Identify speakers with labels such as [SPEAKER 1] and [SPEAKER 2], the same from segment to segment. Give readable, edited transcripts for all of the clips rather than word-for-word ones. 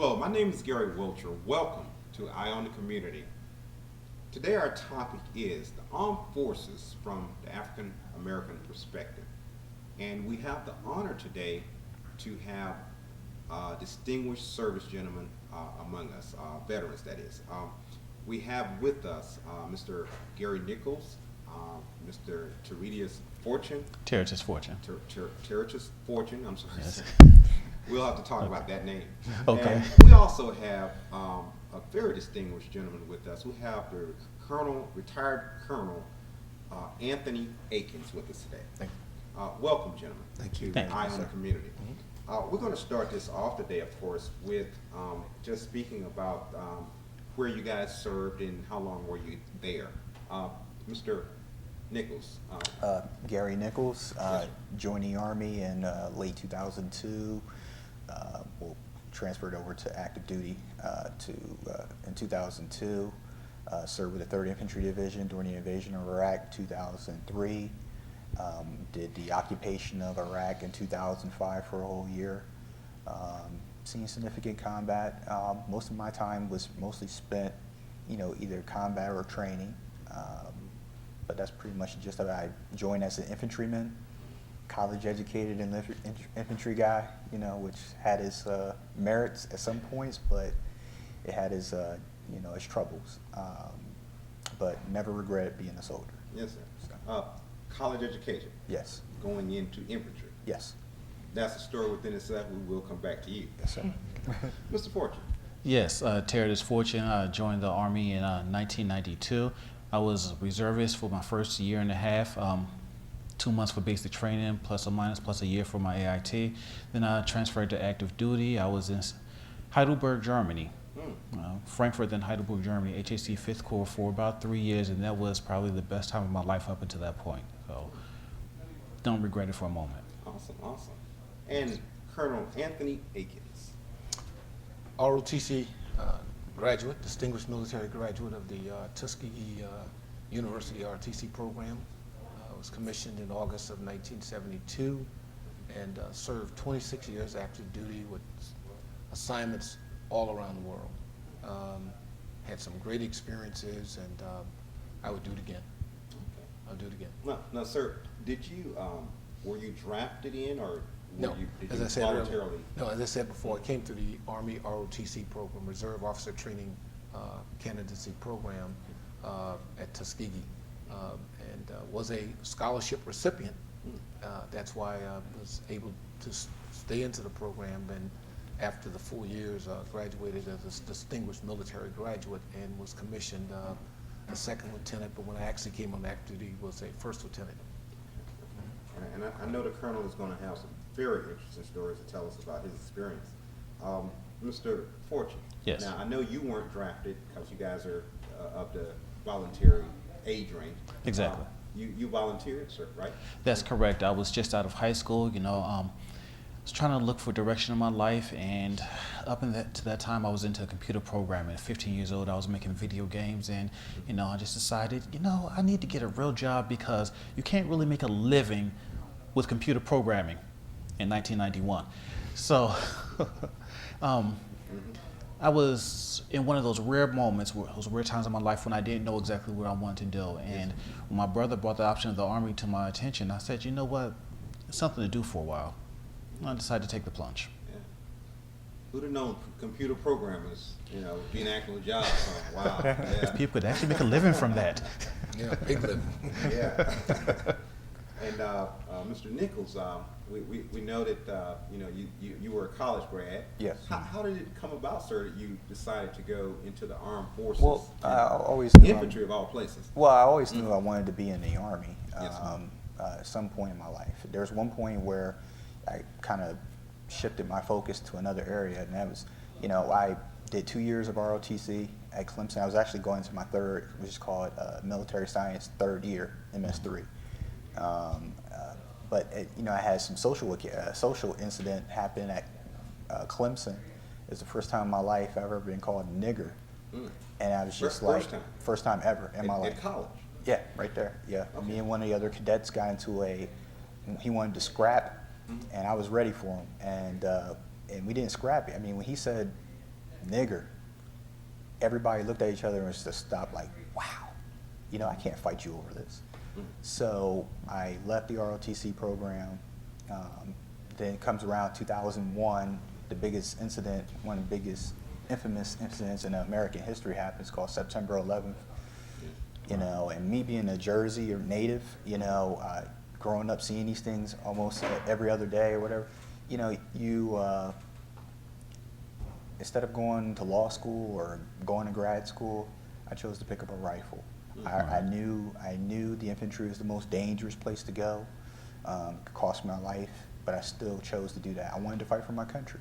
[SPEAKER 1] Hello, my name is Gary Wilcher. Welcome to Eye on the Community. Today our topic is the armed forces from the African American perspective. And we have the honor today to have distinguished service gentlemen among us, veterans that is. We have with us Mr. Gary Nichols, Mr. Teretius Fortune.
[SPEAKER 2] Teretius Fortune.
[SPEAKER 1] Teretius Fortune, I'm sorry.
[SPEAKER 2] Yes.
[SPEAKER 1] We'll have to talk about that name.
[SPEAKER 2] Okay.
[SPEAKER 1] And we also have a very distinguished gentleman with us. We have the retired Colonel Anthony Akins with us today.
[SPEAKER 3] Thank
[SPEAKER 1] Welcome, gentlemen.
[SPEAKER 3] Thank you.
[SPEAKER 1] To
[SPEAKER 2] Thank you,
[SPEAKER 1] Eye on the
[SPEAKER 2] sir.
[SPEAKER 1] Community. We're going to start this off today, of course, with just speaking about where you guys served and how long were you there. Mr. Nichols.
[SPEAKER 3] Gary Nichols,
[SPEAKER 1] Yes, sir.
[SPEAKER 3] joined the Army in late 2002. Transferred over to active duty in 2002. Served with the 3rd Infantry Division during the invasion of Iraq 2003. Did the occupation of Iraq in 2005 for a whole year. Seen significant combat. Most of my time was mostly spent, either combat or training. But that's pretty much just that. I joined as an infantryman, college educated and infantry guy, which had its merits at some points, but it had its, its troubles. But never regretted being a soldier.
[SPEAKER 1] Yes, sir. College education,
[SPEAKER 3] Yes,
[SPEAKER 1] going into infantry.
[SPEAKER 3] yes,
[SPEAKER 1] That's a story within itself. We will come back to you.
[SPEAKER 3] yes, sir.
[SPEAKER 1] Mr. Fortune.
[SPEAKER 2] Yes, Teretius Fortune. I joined the Army in 1992. I was a reservist for my first year and a half, 2 months for basic training, plus or minus, plus a year for my AIT. Then I transferred to active duty. I was in Heidelberg, Germany. Frankfurt, then Heidelberg, Germany, HAC 5th Corps for about 3 years, and that was probably the best time of my life up until that point. So don't regret it for a moment.
[SPEAKER 1] Awesome, awesome. And Colonel Anthony Akins.
[SPEAKER 4] ROTC graduate, distinguished military graduate of the Tuskegee University ROTC program. Was commissioned in August of 1972 and served 26 years active duty with assignments all around the world. Had some great experiences, and I would do it again.
[SPEAKER 1] Okay.
[SPEAKER 4] I'll do it again.
[SPEAKER 1] Now, sir, did you were you drafted in, or
[SPEAKER 4] No,
[SPEAKER 1] did
[SPEAKER 4] as
[SPEAKER 1] you
[SPEAKER 4] I said
[SPEAKER 1] voluntarily?
[SPEAKER 4] earlier, no, as I said before, I came through the Army ROTC program, Reserve Officer Training Candidacy Program at Tuskegee, and was a scholarship recipient. That's why I was able to stay into the program, and after the 4 years, graduated as a distinguished military graduate and was commissioned a 2nd lieutenant, but when I actually came on active duty, was a 1st lieutenant.
[SPEAKER 1] And I know the colonel is going to have some very interesting stories to tell us about his experience. Mr. Fortune.
[SPEAKER 2] Yes.
[SPEAKER 1] Now, I know you weren't drafted because you guys are of the voluntary age range.
[SPEAKER 2] Exactly.
[SPEAKER 1] You volunteered, sir, right?
[SPEAKER 2] That's correct. I was just out of high school, was trying to look for direction in my life, and up to that time I was into computer programming. At 15 years old, I was making video games, and I just decided, I need to get a real job because you can't really make a living with computer programming in 1991. So I was in one of those rare moments, those rare times in my life when I didn't know exactly what I wanted to do. And when my brother brought the option of the Army to my attention, I said, you know what, it's something to do for a while. I decided to take the plunge.
[SPEAKER 1] Yeah. Who'd have known computer programmers, being actual jobs? Wow. Yeah.
[SPEAKER 2] People could actually make a living from that.
[SPEAKER 4] Yeah, big living.
[SPEAKER 1] Yeah. And Mr. Nichols, we know that you were a college grad.
[SPEAKER 3] Yes.
[SPEAKER 1] How did it come about, sir, that you decided to go into the armed forces?
[SPEAKER 3] Well,
[SPEAKER 1] and
[SPEAKER 3] I always knew
[SPEAKER 1] infantry of all places.
[SPEAKER 3] Well, I always knew I wanted to be in the Army
[SPEAKER 1] Yes, sir.
[SPEAKER 3] at some point in my life. There was one point where I kind of shifted my focus to another area, and that was, I did 2 years of ROTC at Clemson. I was actually going to my third, which is called Military Science third year, MS3. But I had some social incident happen at Clemson. It's the first time in my life I've ever been called a nigger, and I was just first time ever in my life.
[SPEAKER 1] At college?
[SPEAKER 3] Yeah, right there. Yeah,
[SPEAKER 1] Okay.
[SPEAKER 3] me and one of the other cadets got into he wanted to scrap, and I was ready for him, and we didn't scrap it. I mean, when he said nigger, everybody looked at each other and just stopped like, wow, you know, I can't fight you over this. So I left the ROTC program. Then it comes around 2001, the biggest incident, one of the biggest infamous incidents in American history happens, called September 11th. You know, and me being a Jersey or native, you know, growing up seeing these things almost every other day or whatever, you know, you, instead of going to law school or going to grad school, I chose to pick up a rifle. I knew the infantry was the most dangerous place to go. Could cost me my life, but I still chose to do that. I wanted to fight for my country.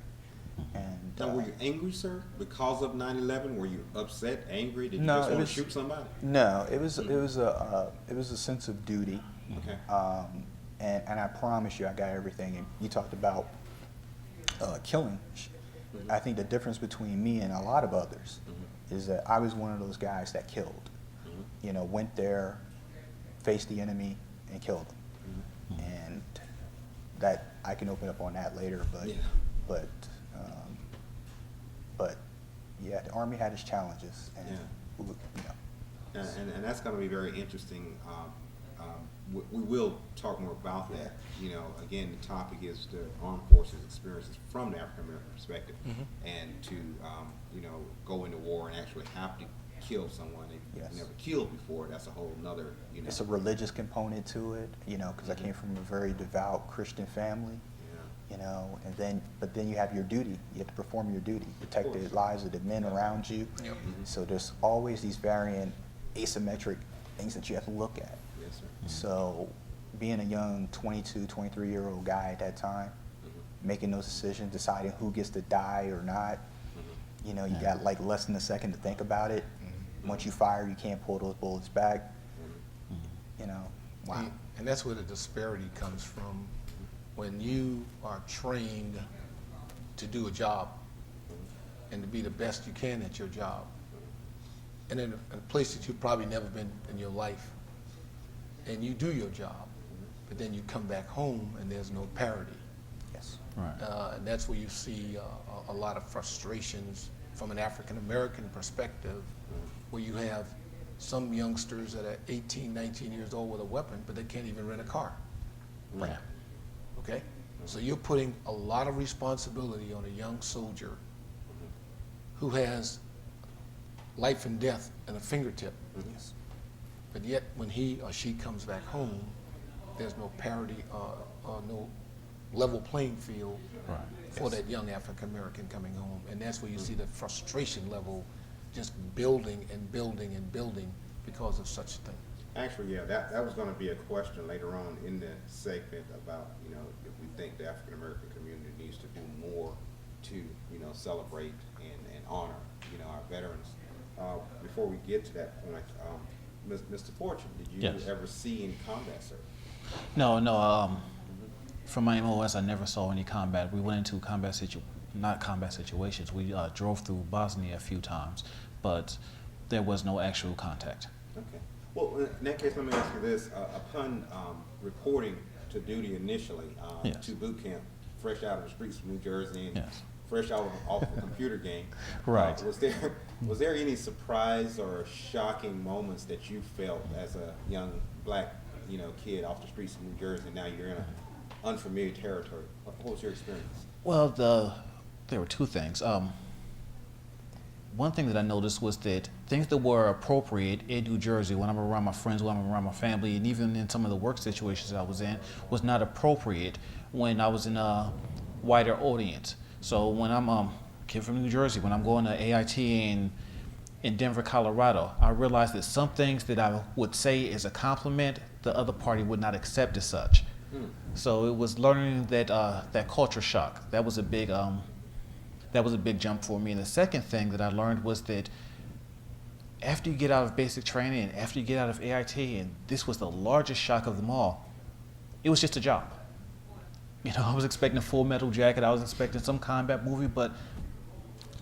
[SPEAKER 3] And
[SPEAKER 1] Now, were you angry, sir, because of 9/11? Were you upset, angry? Did you
[SPEAKER 3] No,
[SPEAKER 1] just
[SPEAKER 3] it
[SPEAKER 1] want
[SPEAKER 3] was-
[SPEAKER 1] to shoot somebody?
[SPEAKER 3] no, it was a sense of duty.
[SPEAKER 1] Okay.
[SPEAKER 3] And I promise you, I got everything. And you talked about killing. I think the difference between me and a lot of others is that I was one of those guys that killed. You know, went there, faced the enemy, and killed them. And that I can open up on that later. But
[SPEAKER 1] Yeah.
[SPEAKER 3] but but yeah, the Army had its challenges, and
[SPEAKER 1] Yeah.
[SPEAKER 3] you know.
[SPEAKER 1] And that's going to be very interesting. We will talk more about that. You know, again, the topic is the armed forces experiences from the African American perspective, and to you know, go into war and actually have to kill someone they've
[SPEAKER 3] Yes.
[SPEAKER 1] never killed before. That's a whole nother, you know.
[SPEAKER 3] It's a religious component to it, you know, because I came from a very devout Christian family,
[SPEAKER 1] Yeah.
[SPEAKER 3] you know, but then you have your duty. You have to perform your duty, protect the
[SPEAKER 1] course.
[SPEAKER 3] lives of the men around you.
[SPEAKER 4] Yep.
[SPEAKER 3] So there's always these varying asymmetric things that you have to look at.
[SPEAKER 1] Yes, sir.
[SPEAKER 3] So being a young 22, 23-year-old guy at that time, making those decisions, deciding who gets to die or not, you know, you got like less than a second to think about it. Once you fire, you can't pull those bullets back. You know, wow.
[SPEAKER 4] And that's where the disparity comes from. When you are trained to do a job and to be the best you can at your job, and in a place that you've probably never been in your life, and you do your job, but then you come back home and there's no parity.
[SPEAKER 3] Yes.
[SPEAKER 2] Right.
[SPEAKER 4] And that's where you see a lot of frustrations from an African American perspective, where you have some youngsters that are 18, 19 years old with a weapon, but they can't even rent a car.
[SPEAKER 2] Right.
[SPEAKER 4] Okay? So you're putting a lot of responsibility on a young soldier who has life and death in a fingertip.
[SPEAKER 3] Yes.
[SPEAKER 4] But yet, when he or she comes back home, there's no parity, no level playing field
[SPEAKER 2] Right.
[SPEAKER 4] for that young African American coming home. And that's where you see the frustration level just building and building and building because of such a thing.
[SPEAKER 1] Actually, yeah, that was going to be a question later on in the segment about, you know, if we think the African American community needs to do more to, you know, celebrate and honor, you know, our veterans. Before we get to that point, Mr. Fortune, did you
[SPEAKER 2] Yes.
[SPEAKER 1] ever see any combat, sir?
[SPEAKER 2] No. From my MOS, I never saw any combat. We went into not combat situations. We drove through Bosnia a few times, but there was no actual contact.
[SPEAKER 1] Okay. Well, in that case, let me ask you this. Upon reporting to duty initially,
[SPEAKER 2] Yes.
[SPEAKER 1] to boot camp, fresh out of the streets of New Jersey and
[SPEAKER 2] Yes.
[SPEAKER 1] fresh out off a computer game,
[SPEAKER 2] Right.
[SPEAKER 1] Was there any surprise or shocking moments that you felt as a young black, you know, kid off the streets of New Jersey? Now you're in an unfamiliar territory. What was your experience?
[SPEAKER 2] Well, there were two things. One thing that I noticed was that things that were appropriate in New Jersey when I'm around my friends, when I'm around my family, and even in some of the work situations I was in, was not appropriate when I was in a wider audience. So when I'm a kid from New Jersey, when I'm going to AIT in Denver, Colorado, I realized that some things that I would say is a compliment, the other party would not accept as such. So it was learning that culture shock. That was a big jump for me. And the second thing that I learned was that after you get out of basic training and after you get out of AIT, and this was the largest shock of them all, it was just a job. You know, I was expecting a Full Metal Jacket, I was expecting some combat movie, but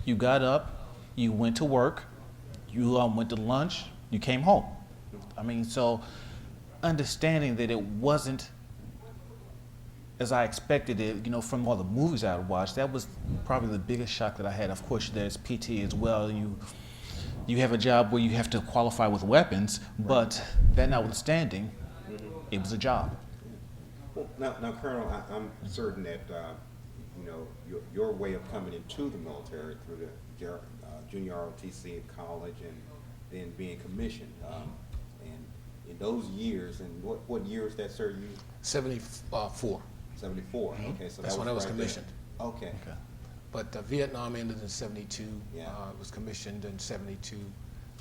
[SPEAKER 2] you got up, you went to work, you went to lunch, you came home. I mean, so understanding that it wasn't as I expected it, you know, from all the movies I would watch. That was probably the biggest shock that I had. Of course, there's PT as well. You have a job where you have to qualify with weapons, but that notwithstanding, it was a job.
[SPEAKER 1] Well, now, Colonel, I'm certain that you know your way of coming into the military through the junior ROTC at college and then being commissioned, and in those years, and what year is that, sir? You
[SPEAKER 4] 74.
[SPEAKER 1] 74. Okay, so
[SPEAKER 4] That's
[SPEAKER 1] that
[SPEAKER 4] when I was
[SPEAKER 1] right
[SPEAKER 4] commissioned.
[SPEAKER 1] there. Okay.
[SPEAKER 4] But Vietnam ended in 72.
[SPEAKER 1] Yeah.
[SPEAKER 4] Was commissioned in 72,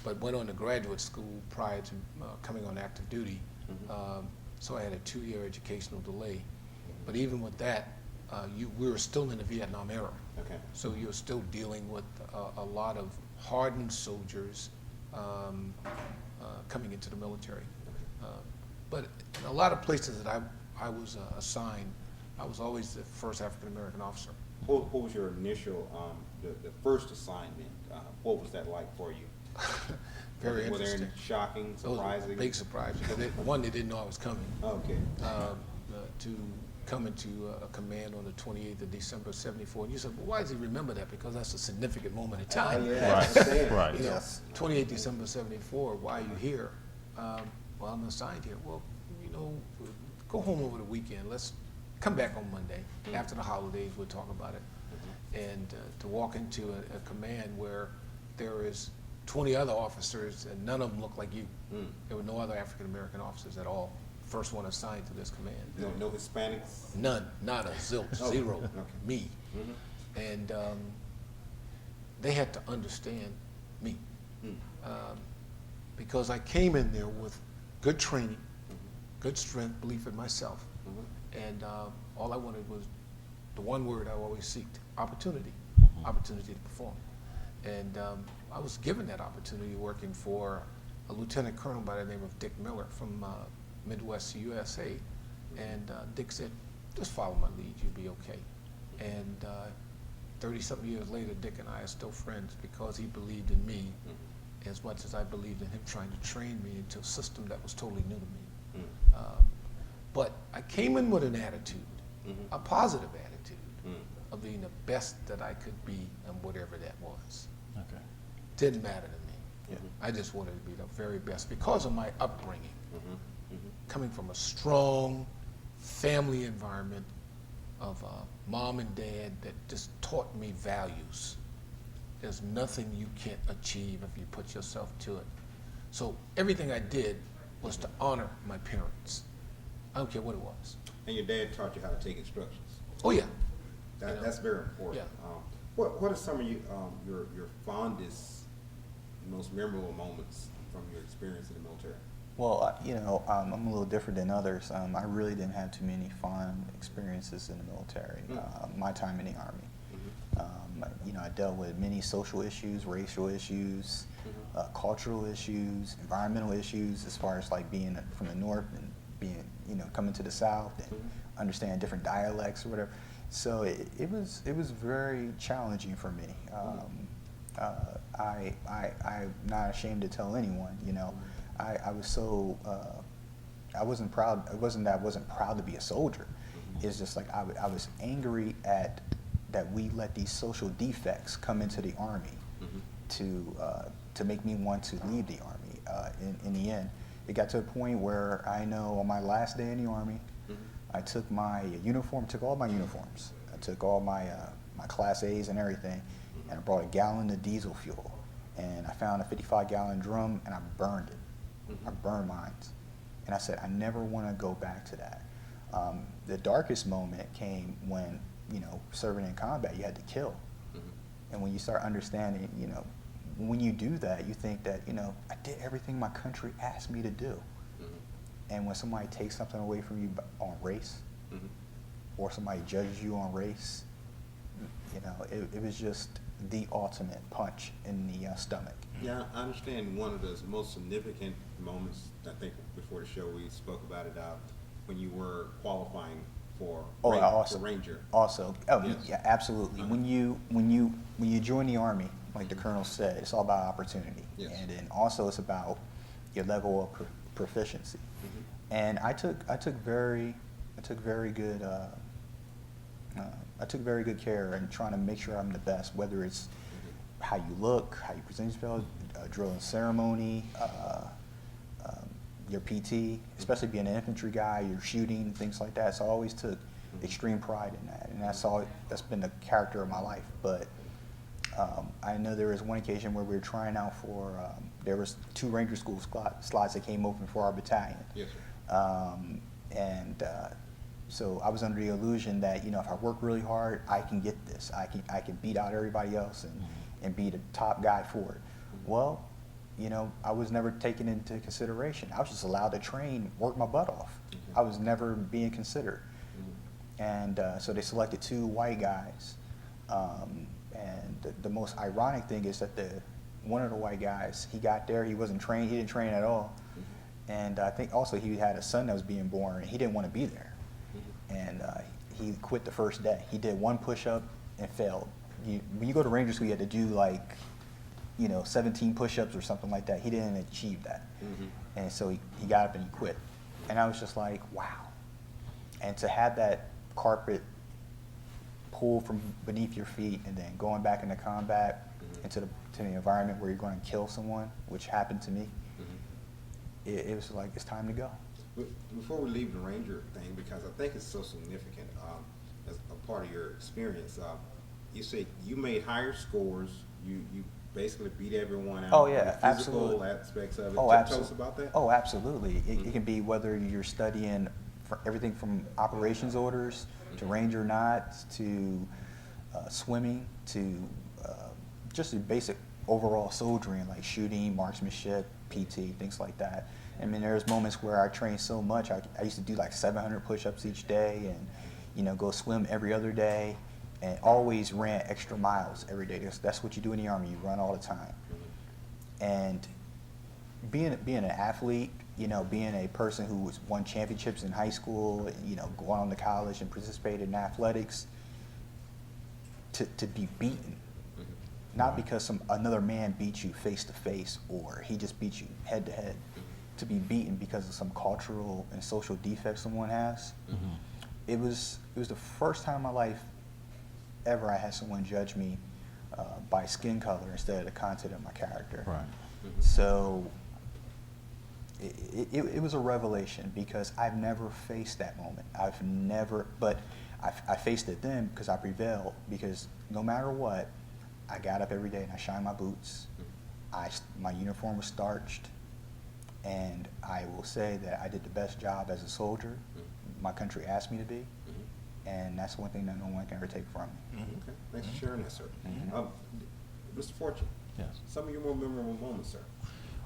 [SPEAKER 4] but went on to graduate school prior to coming on active duty. So I had a 2-year educational delay. But even with that, we were still in the Vietnam era.
[SPEAKER 1] Okay.
[SPEAKER 4] So you're still dealing with a lot of hardened soldiers coming into the military. But in a lot of places that I was assigned, I was always the first African American officer.
[SPEAKER 1] What was your initial, the first assignment? What was that like for you?
[SPEAKER 4] Very
[SPEAKER 1] Were there
[SPEAKER 4] interesting.
[SPEAKER 1] any shocking,
[SPEAKER 4] Those were
[SPEAKER 1] surprising?
[SPEAKER 4] big surprise because they didn't know I was coming.
[SPEAKER 1] Okay.
[SPEAKER 4] To come into a command on the 28th of December of 74. And you said, well, why does he remember that? Because that's a significant moment in time.
[SPEAKER 1] Yeah, I
[SPEAKER 2] Right.
[SPEAKER 1] understand.
[SPEAKER 2] Right.
[SPEAKER 4] You know,
[SPEAKER 3] Yes.
[SPEAKER 4] 28 December 74, why are you here? Well, I'm assigned here. Well, you know, go home over the weekend. Let's come back on Monday. After the holidays, we'll talk about it. And to walk into a command where there is 20 other officers and none of them look like you. There were no other African American officers at all. First one assigned to this command.
[SPEAKER 1] No Hispanics?
[SPEAKER 4] None, not a zilch,
[SPEAKER 1] Okay.
[SPEAKER 4] zero,
[SPEAKER 1] Okay.
[SPEAKER 4] me. And they had to understand me. Because I came in there with good training, good strength, belief in myself. And all I wanted was the one word I always seeked, opportunity, opportunity to perform. And I was given that opportunity working for a lieutenant colonel by the name of Dick Miller from Midwest USA. And Dick said, just follow my lead, you'll be okay. And 30-something years later, Dick and I are still friends because he believed in me as much as I believed in him trying to train me into a system that was totally new to me. But I came in with an attitude, a positive attitude of being the best that I could be and whatever that was.
[SPEAKER 2] Okay.
[SPEAKER 4] Didn't matter to me. I just wanted to be the very best because of my upbringing. Coming from a strong family environment of mom and dad that just taught me values. There's nothing you can't achieve if you put yourself to it. So everything I did was to honor my parents. I don't care what it was.
[SPEAKER 1] And your dad taught you how to take instructions.
[SPEAKER 4] Oh yeah.
[SPEAKER 1] That's very important.
[SPEAKER 4] Yeah.
[SPEAKER 1] What are some of your fondest, most memorable moments from your experience in the military?
[SPEAKER 3] Well, you know, I'm a little different than others. I really didn't have too many fond experiences in the military. My time in the Army. You know, I dealt with many social issues, racial issues, cultural issues, environmental issues, as far as like being from the North and being, you know, coming to the South and understanding different dialects or whatever. So it was very challenging for me. I'm not ashamed to tell anyone, you know. I was so, I wasn't proud, it wasn't that I wasn't proud to be a soldier. It's just like I was angry at that we let these social defects come into the Army to make me want to leave the Army. In the end, it got to a point where I know on my last day in the Army, I took my uniform, took all my uniforms. I took all my my Class A's and everything, and I brought a gallon of diesel fuel. And I found a 55-gallon drum, and I burned it. I burned mine. And I said, I never want to go back to that. The darkest moment came when, you know, serving in combat, you had to kill. And when you start understanding, you know, when you do that, you think that, you know, I did everything my country asked me to do. And when somebody takes something away from you on race, or somebody judges you on race, you know, it was just the ultimate punch in the stomach.
[SPEAKER 1] Yeah, I understand one of the most significant moments, I think before the show we spoke about it, when you were qualifying for, for Ranger.
[SPEAKER 3] Also,
[SPEAKER 1] Yes.
[SPEAKER 3] yeah, absolutely. When you join the Army, like the Colonel said, it's all about opportunity.
[SPEAKER 1] Yes.
[SPEAKER 3] And then also it's about your level of proficiency. And I took very good I took very good care and trying to make sure I'm the best, whether it's how you look, how you present yourself, drill and ceremony, your PT, especially being an infantry guy, your shooting, things like that. So I always took extreme pride in that, and that's been the character of my life. But I know there was one occasion where we were trying out for, there was 2 Ranger School slots that came open for our battalion.
[SPEAKER 1] Yes, sir.
[SPEAKER 3] So I was under the illusion that, you know, if I work really hard, I can get this. I can beat out everybody else and be the top guy for it. Well, you know, I was never taken into consideration. I was just allowed to train, work my butt off. I was never being considered. And so they selected 2 white guys. And the most ironic thing is that one of the white guys, he got there, he wasn't trained, he didn't train at all. And I think also he had a son that was being born, and he didn't want to be there. And he quit the first day. He did 1 push-up and failed. When you go to Ranger School, you had to do like, you know, 17 push-ups or something like that. He didn't achieve that. And so he got up and he quit. And I was just like, wow. And to have that carpet pull from beneath your feet and then going back into combat into the environment where you're going to kill someone, which happened to me, it was like, it's time to go.
[SPEAKER 1] Before we leave the Ranger thing, because I think it's so significant as a part of your experience, you say you made higher scores, you basically beat everyone out.
[SPEAKER 3] Oh, yeah,
[SPEAKER 1] the physical
[SPEAKER 3] absolutely.
[SPEAKER 1] aspects of it.
[SPEAKER 3] Oh,
[SPEAKER 1] Tell
[SPEAKER 3] absolutely.
[SPEAKER 1] us about that.
[SPEAKER 3] Oh, absolutely. It can be whether you're studying everything from operations orders to Ranger knots to swimming to just the basic overall soldiering like shooting, marksmanship, PT, things like that. I mean, there's moments where I trained so much. I used to do like 700 push-ups each day, and you know, go swim every other day, and always ran extra miles every day. That's what you do in the Army. You run all the time. And being an athlete, you know, being a person who won championships in high school, you know, going on to college and participated in athletics, to be beaten, not because another man beat you face to face or he just beat you head to head, to be beaten because of some cultural and social defect someone has. It was the first time in my life ever I had someone judge me by skin color instead of the content of my character.
[SPEAKER 2] Right.
[SPEAKER 3] So it was a revelation because I've never faced that moment. But I faced it then because I prevailed, because no matter what, I got up every day and I shined my boots. My uniform was starched, and I will say that I did the best job as a soldier my country asked me to be, and that's one thing that no one can ever take from me.
[SPEAKER 1] Okay, thanks for sharing that, sir. Mr. Fortune,
[SPEAKER 2] Yes.
[SPEAKER 1] some of your more memorable moments, sir.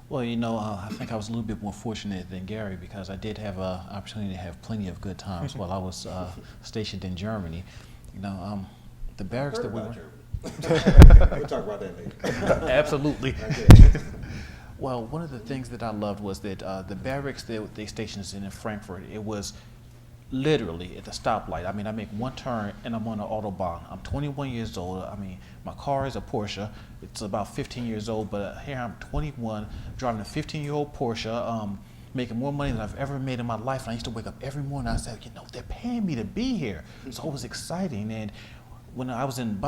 [SPEAKER 2] Well, you know, I think I was a little bit more fortunate than Gary because I did have an opportunity to have plenty of good times while I was stationed in Germany. You know, the barracks
[SPEAKER 1] Heard
[SPEAKER 2] that we
[SPEAKER 1] about
[SPEAKER 2] were.
[SPEAKER 1] Germany. We'll talk about that later.
[SPEAKER 2] Absolutely.
[SPEAKER 1] Okay.
[SPEAKER 2] Well, one of the things that I loved was that the barracks that they stationed us in Frankfurt, it was literally at the stoplight. I mean, I make one turn and I'm on an Autobahn. I'm 21 years old. I mean, my car is a Porsche. It's about 15 years old, but here I'm 21, driving a 15-year-old Porsche, making more money than I've ever made in my life. And I used to wake up every morning. I said, you know, they're paying me to be here. So it was exciting. And when I was in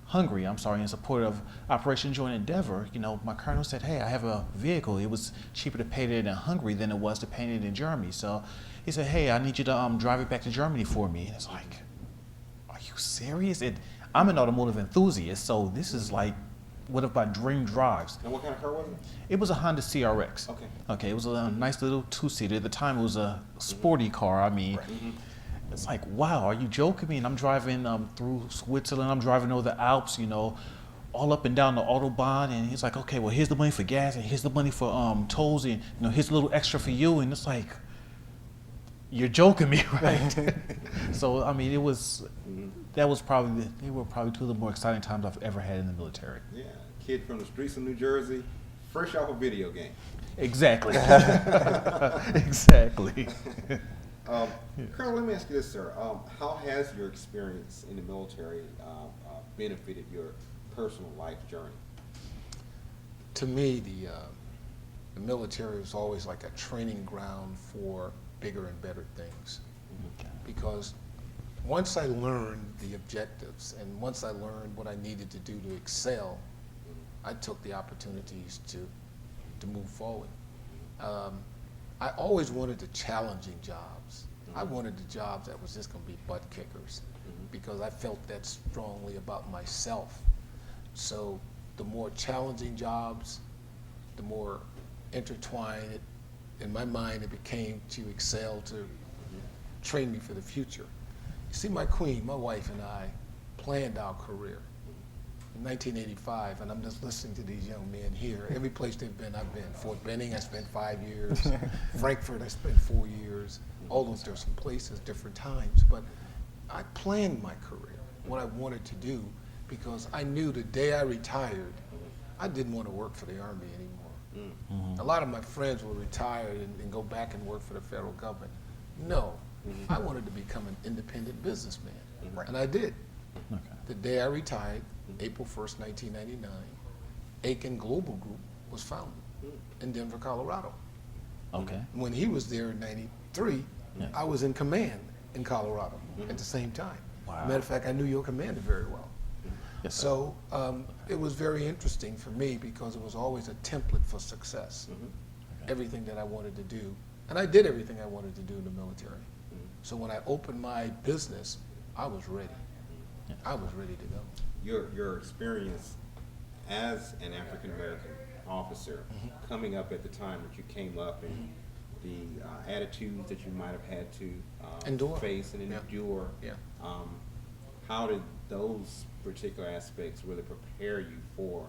[SPEAKER 2] Hungary, in support of Operation Joint Endeavor, you know, my colonel said, hey, I have a vehicle. It was cheaper to paint it in Hungary than it was to paint it in Germany. So he said, hey, I need you to drive it back to Germany for me. And it's like, are you serious? I'm an automotive enthusiast, so this is like one of my dream drives.
[SPEAKER 1] And what kind of car was it?
[SPEAKER 2] It was a Honda CRX.
[SPEAKER 1] Okay.
[SPEAKER 2] Okay, it was a nice little two-seater. At the time, it was a sporty car. I mean, it's like, wow, are you joking me? And I'm driving through Switzerland. I'm driving over the Alps, you know, all up and down the Autobahn. And he's like, okay, well, here's the money for gas, and here's the money for tolls, and, you know, here's a little extra for you. And it's like, you're joking me, right? So, I mean, they were probably two of the more exciting times I've ever had in the military.
[SPEAKER 1] Yeah, kid from the streets of New Jersey, fresh off a video game.
[SPEAKER 2] Exactly. Exactly.
[SPEAKER 1] Colonel, let me ask you this, sir. How has your experience in the military benefited your personal life journey?
[SPEAKER 4] To me, the military was always like a training ground for bigger and better things, because once I learned the objectives and once I learned what I needed to do to excel, I took the opportunities to move forward. I always wanted the challenging jobs. I wanted the jobs that was just going to be butt kickers because I felt that strongly about myself. So the more challenging jobs, the more intertwined in my mind it became to excel, to train me for the future. You see, my queen, my wife and I planned our career in 1985, and I'm just listening to these young men here. Every place they've been, I've been. Fort Benning, I spent 5 years. Frankfurt, I spent 4 years. All those different places, different times. But I planned my career, what I wanted to do, because I knew the day I retired, I didn't want to work for the Army anymore. A lot of my friends will retire and go back and work for the federal government. No, I wanted to become an independent businessman, and I did.
[SPEAKER 2] Okay.
[SPEAKER 4] The day I retired, April 1st, 1999, Aiken Global Group was founded in Denver, Colorado.
[SPEAKER 2] Okay.
[SPEAKER 4] When he was there in 93,
[SPEAKER 2] Yeah.
[SPEAKER 4] I was in command in Colorado at the same time.
[SPEAKER 2] Wow.
[SPEAKER 4] Matter of fact, I knew your commander very well.
[SPEAKER 2] Yes, sir.
[SPEAKER 4] So it was very interesting for me because it was always a template for success. Everything that I wanted to do, and I did everything I wanted to do in the military. So when I opened my business, I was ready. I was ready to go.
[SPEAKER 1] Your experience as an African American officer, coming up at the time that you came up, and the attitudes that you might have had to
[SPEAKER 4] Endure.
[SPEAKER 1] face and
[SPEAKER 4] Yeah.
[SPEAKER 1] endure.
[SPEAKER 4] Yeah.
[SPEAKER 1] How did those particular aspects really prepare you for,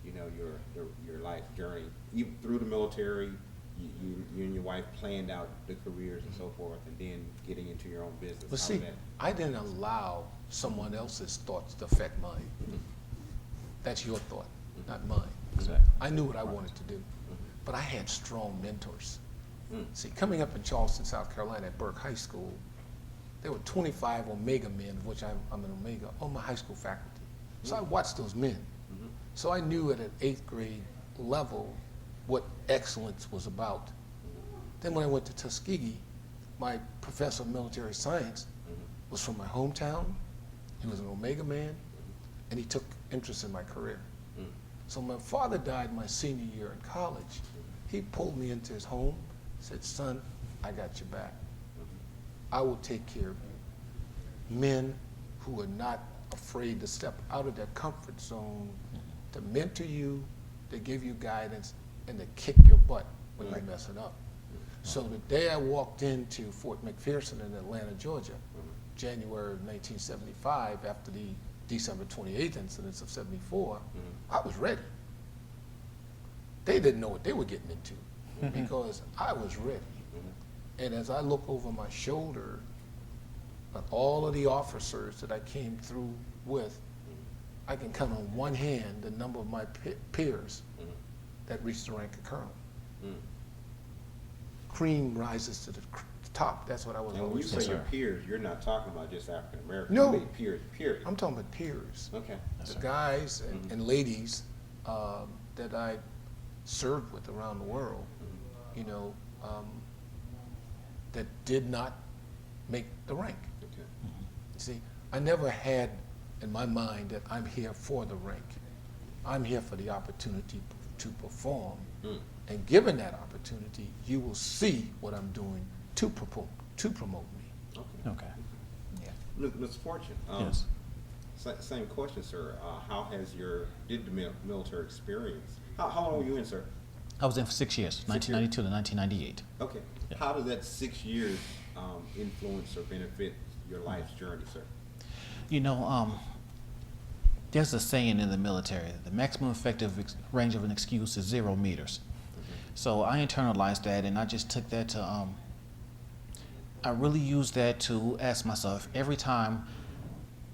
[SPEAKER 1] you know, your life journey? Even through the military, you and your wife planned out the careers and so forth, and then getting into your own business.
[SPEAKER 4] But
[SPEAKER 1] How
[SPEAKER 4] see,
[SPEAKER 1] did that-
[SPEAKER 4] I didn't allow someone else's thoughts to affect mine. That's your thought, not mine.
[SPEAKER 2] Exactly.
[SPEAKER 4] I knew what I wanted to do, but I had strong mentors.
[SPEAKER 1] Mm.
[SPEAKER 4] See, coming up in Charleston, South Carolina at Burke High School, there were 25 Omega men, of which I'm an Omega, on my high school faculty. So I watched those men. So I knew at an 8th grade level what excellence was about. Then when I went to Tuskegee, my professor of military science was from my hometown. He was an Omega man, and he took interest in my career. So my father died my senior year in college. He pulled me into his home, said, "Son, I got your back. I will take care of you." Men who are not afraid to step out of their comfort zone, to mentor you, to give you guidance, and to kick your butt when you mess it up. So the day I walked into Fort McPherson in Atlanta, Georgia, January of 1975, after the December 28th incidents of 74, I was ready. They didn't know what they were getting into because I was ready. And as I look over my shoulder at all of the officers that I came through with, I can count on one hand the number of my peers that reached the rank of colonel. Cream rises to the top. That's what I was
[SPEAKER 1] And when you
[SPEAKER 4] always
[SPEAKER 1] say
[SPEAKER 4] saying.
[SPEAKER 1] your peers, you're not talking about just African Americans.
[SPEAKER 4] No.
[SPEAKER 1] You mean peers, period.
[SPEAKER 4] I'm talking about peers.
[SPEAKER 1] Okay.
[SPEAKER 2] Yes,
[SPEAKER 4] The
[SPEAKER 2] sir.
[SPEAKER 4] guys and ladies that I served with around the world, you know, that did not make the rank.
[SPEAKER 1] Okay.
[SPEAKER 4] You see, I never had in my mind that I'm here for the rank. I'm here for the opportunity to perform. And given that opportunity, you will see what I'm doing to promote me.
[SPEAKER 1] Okay.
[SPEAKER 2] Okay.
[SPEAKER 4] Yeah.
[SPEAKER 1] Ms. Fortune.
[SPEAKER 2] Yes.
[SPEAKER 1] Same question, sir. How has did the military experience? How long were you in, sir?
[SPEAKER 2] I was in for 6 years, 1992 to 1998.
[SPEAKER 1] Okay.
[SPEAKER 2] Yeah.
[SPEAKER 1] How did that 6 years influence or benefit your life's journey, sir?
[SPEAKER 2] You know, there's a saying in the military: the maximum effective range of an excuse is 0 meters. So I internalized that, and I just took that to. I really used that to ask myself every time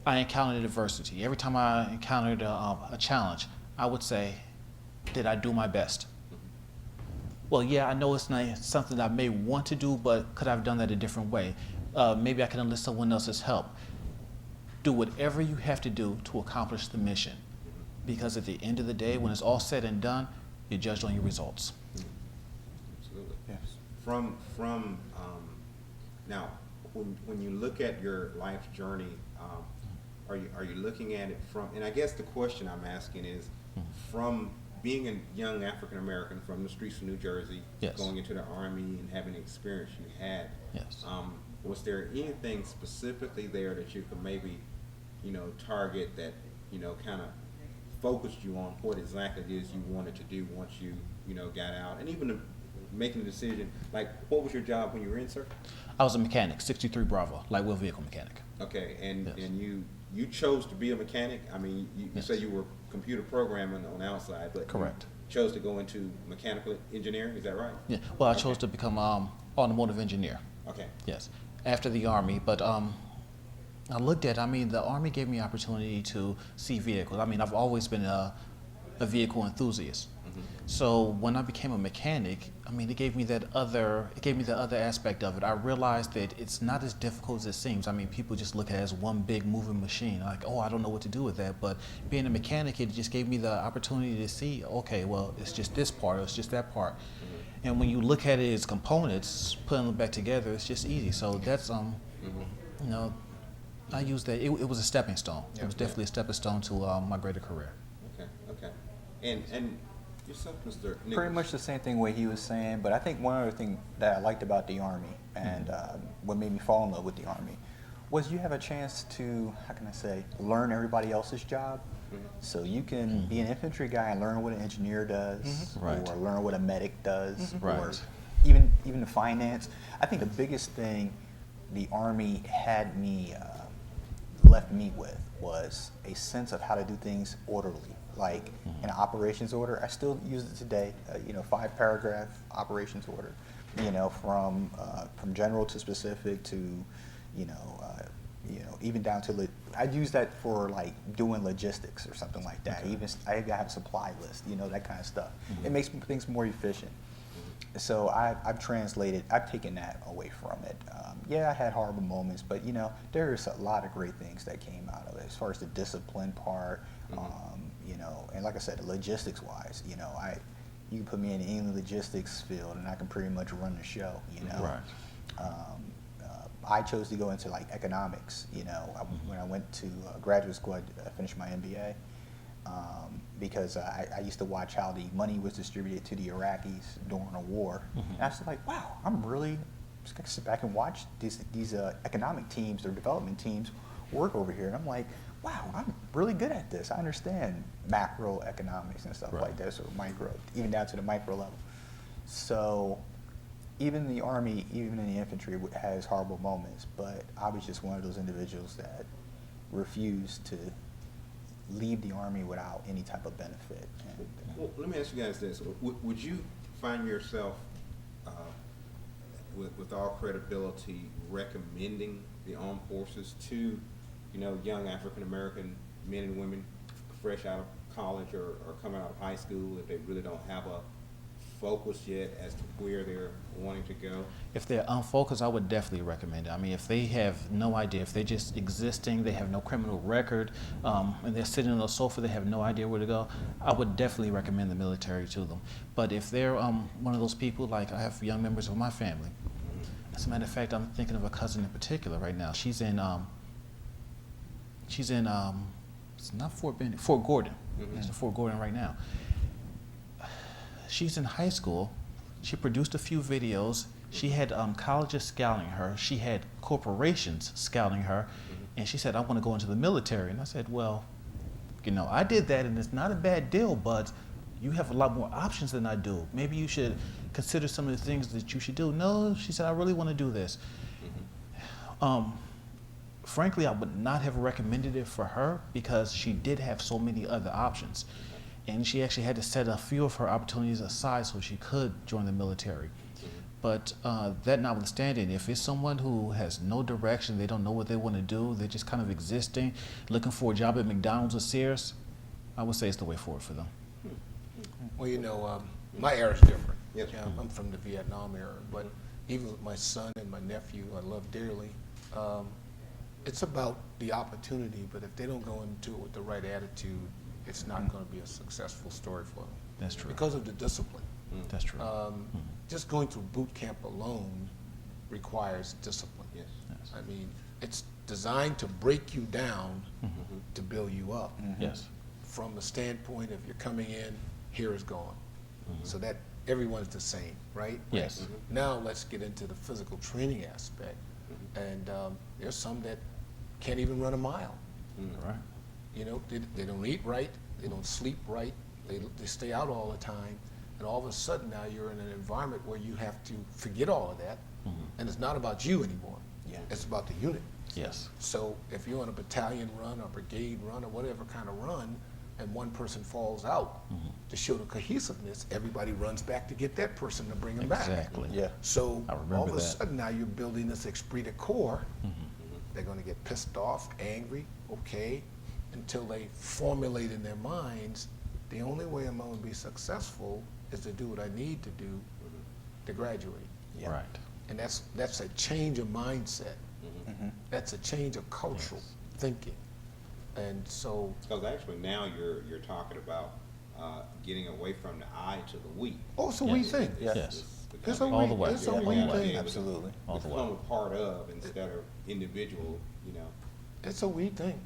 [SPEAKER 2] I encountered adversity, every time I encountered a challenge, I would say, "Did I do my best?" Well, yeah, I know it's not something I may want to do, but could I have done that a different way? Maybe I could enlist someone else's help. Do whatever you have to do to accomplish the mission, because at the end of the day, when it's all said and done, you're judged on your results.
[SPEAKER 1] Absolutely.
[SPEAKER 3] Yes.
[SPEAKER 1] From now, when you look at your life journey, are you looking at it from? And I guess the question I'm asking is, from being a young African American from the streets of New Jersey,
[SPEAKER 2] Yes.
[SPEAKER 1] going into the Army and having the experience you had,
[SPEAKER 2] Yes.
[SPEAKER 1] was there anything specifically there that you could maybe, target that, kind of focused you on what exactly it is you wanted to do once you, got out, and even making the decision, like, what was your job when you were in, sir?
[SPEAKER 2] I was a mechanic, 63 Bravo, light wheel vehicle mechanic.
[SPEAKER 1] Okay, and
[SPEAKER 2] Yes.
[SPEAKER 1] and you chose to be a mechanic. I mean, you
[SPEAKER 2] Yes.
[SPEAKER 1] say you were computer programming on the outside, but
[SPEAKER 2] Correct.
[SPEAKER 1] you chose to go into mechanical engineering. Is that right?
[SPEAKER 2] Yeah. Well, I
[SPEAKER 1] Okay.
[SPEAKER 2] chose to become automotive engineer.
[SPEAKER 1] Okay.
[SPEAKER 2] Yes, after the Army, but I looked at, the Army gave me opportunity to see vehicles. I've always been a vehicle enthusiast. So when I became a mechanic, it gave me the other aspect of it. I realized that it's not as difficult as it seems. People just look at it as one big moving machine, like, oh, I don't know what to do with that. But being a mechanic, it just gave me the opportunity to see, okay, well, it's just this part, or it's just that part. And when you look at it as components, putting them back together, it's just easy. So that's, I used that. It was a stepping stone.
[SPEAKER 4] Yeah.
[SPEAKER 2] It was definitely a stepping stone to my greater career.
[SPEAKER 1] Okay. Okay. And yourself, Mr. Nichols?
[SPEAKER 3] Pretty much the same thing what he was saying, but I think one other thing that I liked about the Army and what made me fall in love with the Army was you have a chance to, how can I say, learn everybody else's job. So you can be an infantry guy and learn what an engineer does,
[SPEAKER 2] Right.
[SPEAKER 3] or learn what a medic does, or
[SPEAKER 2] Right.
[SPEAKER 3] even the finance. I think the biggest thing the Army had me left me with was a sense of how to do things orderly. Like an operations order, I still use it today. 5-paragraph operations order. From general to specific to, even down to I'd use that for like doing logistics or something like that.
[SPEAKER 2] Okay.
[SPEAKER 3] Even I have a supply list, that kind of stuff. It makes things more efficient. So I've taken that away from it. Yeah, I had horrible moments, but there's a lot of great things that came out of it as far as the discipline part. And like I said, logistics wise, you can put me in any logistics field and I can pretty much run the show.
[SPEAKER 2] Right.
[SPEAKER 3] I chose to go into like economics. When I went to graduate school, I finished my MBA. Because I used to watch how the money was distributed to the Iraqis during a war. And I was like, wow, I'm really just going to sit back and watch these economic teams or development teams work over here. And I'm like, wow, I'm really good at this. I understand macroeconomics and stuff like that, so micro, even down to the micro level. So even the Army, even in the infantry, has horrible moments, but I was just one of those individuals that refused to leave the Army without any type of benefit.
[SPEAKER 1] Well, let me ask you guys this: would you find yourself, with all credibility, recommending the armed forces to, young African American men and women fresh out of college or coming out of high school, if they really don't have a focus yet as to where they're wanting to go?
[SPEAKER 2] If they're unfocused, I would definitely recommend it. If they have no idea, if they're just existing, they have no criminal record, and they're sitting on the sofa, they have no idea where to go, I would definitely recommend the military to them. But if they're one of those people, like I have young members of my family. As a matter of fact, I'm thinking of a cousin in particular right now. She's in it's not Fort Benning, Fort Gordon. She's in Fort Gordon right now. She's in high school. She produced a few videos. She had colleges scouting her. She had corporations scouting her. And she said, I want to go into the military. And I said, well, I did that and it's not a bad deal, but you have a lot more options than I do. Maybe you should consider some of the things that you should do. No, she said, I really want to do this. Frankly, I would not have recommended it for her because she did have so many other options. And she actually had to set a few of her opportunities aside so she could join the military. But that notwithstanding, if it's someone who has no direction, they don't know what they want to do, they're just kind of existing, looking for a job at McDonald's or Sears, I would say it's the way forward for them.
[SPEAKER 4] Well, my era is different.
[SPEAKER 1] Yes.
[SPEAKER 4] I'm from the Vietnam era, but even with my son and my nephew, I love dearly. It's about the opportunity, but if they don't go into it with the right attitude, it's not going to be a successful story for them.
[SPEAKER 2] That's true.
[SPEAKER 4] Because of the discipline.
[SPEAKER 2] That's true.
[SPEAKER 4] Just going through boot camp alone requires discipline.
[SPEAKER 1] Yes.
[SPEAKER 2] Yes.
[SPEAKER 4] I mean, it's designed to break you down to build you up.
[SPEAKER 2] Yes.
[SPEAKER 4] From the standpoint of you're coming in, here is gone. So that everyone's the same, right?
[SPEAKER 2] Yes.
[SPEAKER 4] Now let's get into the physical training aspect. And there's some that can't even run a mile.
[SPEAKER 2] Right.
[SPEAKER 4] You know, they don't eat right, they don't sleep right, they stay out all the time, and all of a sudden now you're in an environment where you have to forget all of that, and it's not about you anymore.
[SPEAKER 3] Yeah.
[SPEAKER 4] It's about the unit.
[SPEAKER 2] Yes.
[SPEAKER 4] So if you're on a battalion run or brigade run or whatever kind of run, and one person falls out, to show the cohesiveness, everybody runs back to get that person to bring them back.
[SPEAKER 2] Exactly.
[SPEAKER 3] Yeah.
[SPEAKER 4] So
[SPEAKER 2] I remember
[SPEAKER 4] all of a
[SPEAKER 2] that.
[SPEAKER 4] sudden now you're building this esprit de corps. They're going to get pissed off, angry, okay, until they formulate in their minds, the only way I'm going to be successful is to do what I need to do to graduate.
[SPEAKER 3] Yeah.
[SPEAKER 2] Right.
[SPEAKER 4] And that's a change of mindset. That's a change of cultural thinking. And so,
[SPEAKER 1] Because actually now you're talking about getting away from the I to the we.
[SPEAKER 4] oh, it's a
[SPEAKER 2] Yes.
[SPEAKER 4] we thing.
[SPEAKER 2] Yes.
[SPEAKER 4] It's a
[SPEAKER 1] becoming-
[SPEAKER 2] All the
[SPEAKER 4] we,
[SPEAKER 2] way.
[SPEAKER 4] it's a
[SPEAKER 2] Yeah,
[SPEAKER 4] we
[SPEAKER 2] all the way.
[SPEAKER 4] thing.
[SPEAKER 3] Absolutely.
[SPEAKER 2] All the way.
[SPEAKER 1] Become a part of instead of individual, you know.
[SPEAKER 4] It's a we thing.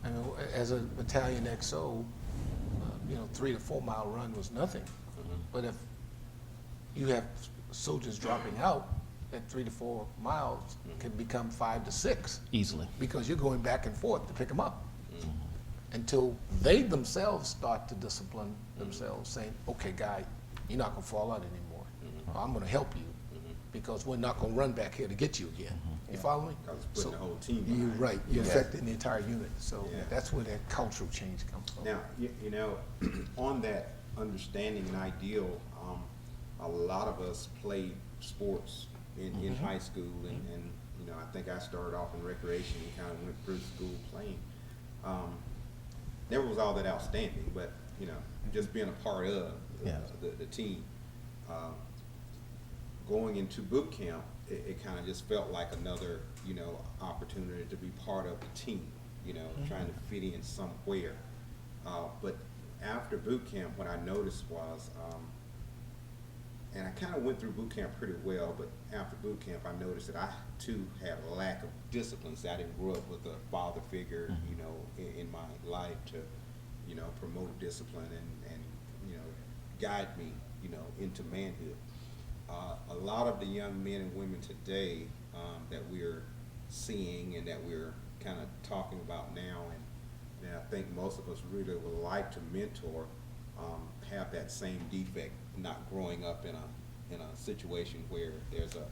[SPEAKER 1] Yeah.
[SPEAKER 4] I mean, as a battalion XO, 3 to 4 mile run was nothing. But if you have soldiers dropping out, that 3 to 4 miles can become 5 to 6
[SPEAKER 2] Easily.
[SPEAKER 4] because you're going back and forth to pick them up until they themselves start to discipline themselves, saying, "Okay, guy, you're not gonna fall out anymore. I'm gonna help you because we're not gonna run back here to get you again." You follow me?
[SPEAKER 1] Because it's putting
[SPEAKER 4] So-
[SPEAKER 1] the whole team
[SPEAKER 4] You're
[SPEAKER 1] behind.
[SPEAKER 4] right. You're
[SPEAKER 3] Yeah.
[SPEAKER 4] affecting the entire unit. So
[SPEAKER 1] Yeah.
[SPEAKER 4] that's where that cultural change comes from.
[SPEAKER 1] Now, you know, on that understanding and ideal, a lot of us played sports in high school, and you know, I think I started off in recreation and kind of went through school playing. Never was all that outstanding, but you know, just being a part of
[SPEAKER 2] Yeah.
[SPEAKER 1] the team. Going into boot camp, it kind of just felt like another, you know, opportunity to be part of the team, you know, trying to fit in somewhere. But after boot camp, what I noticed was, and I kind of went through boot camp pretty well, but after boot camp, I noticed that I too had a lack of discipline. So I didn't grow up with a father figure, you know, in my life to, you know, promote discipline and you know, guide me, you know, into manhood. A lot of the young men and women today that we're seeing and that we're kind of talking about now, and I think most of us really would like to mentor, have that same defect, not growing up in a situation where there's a,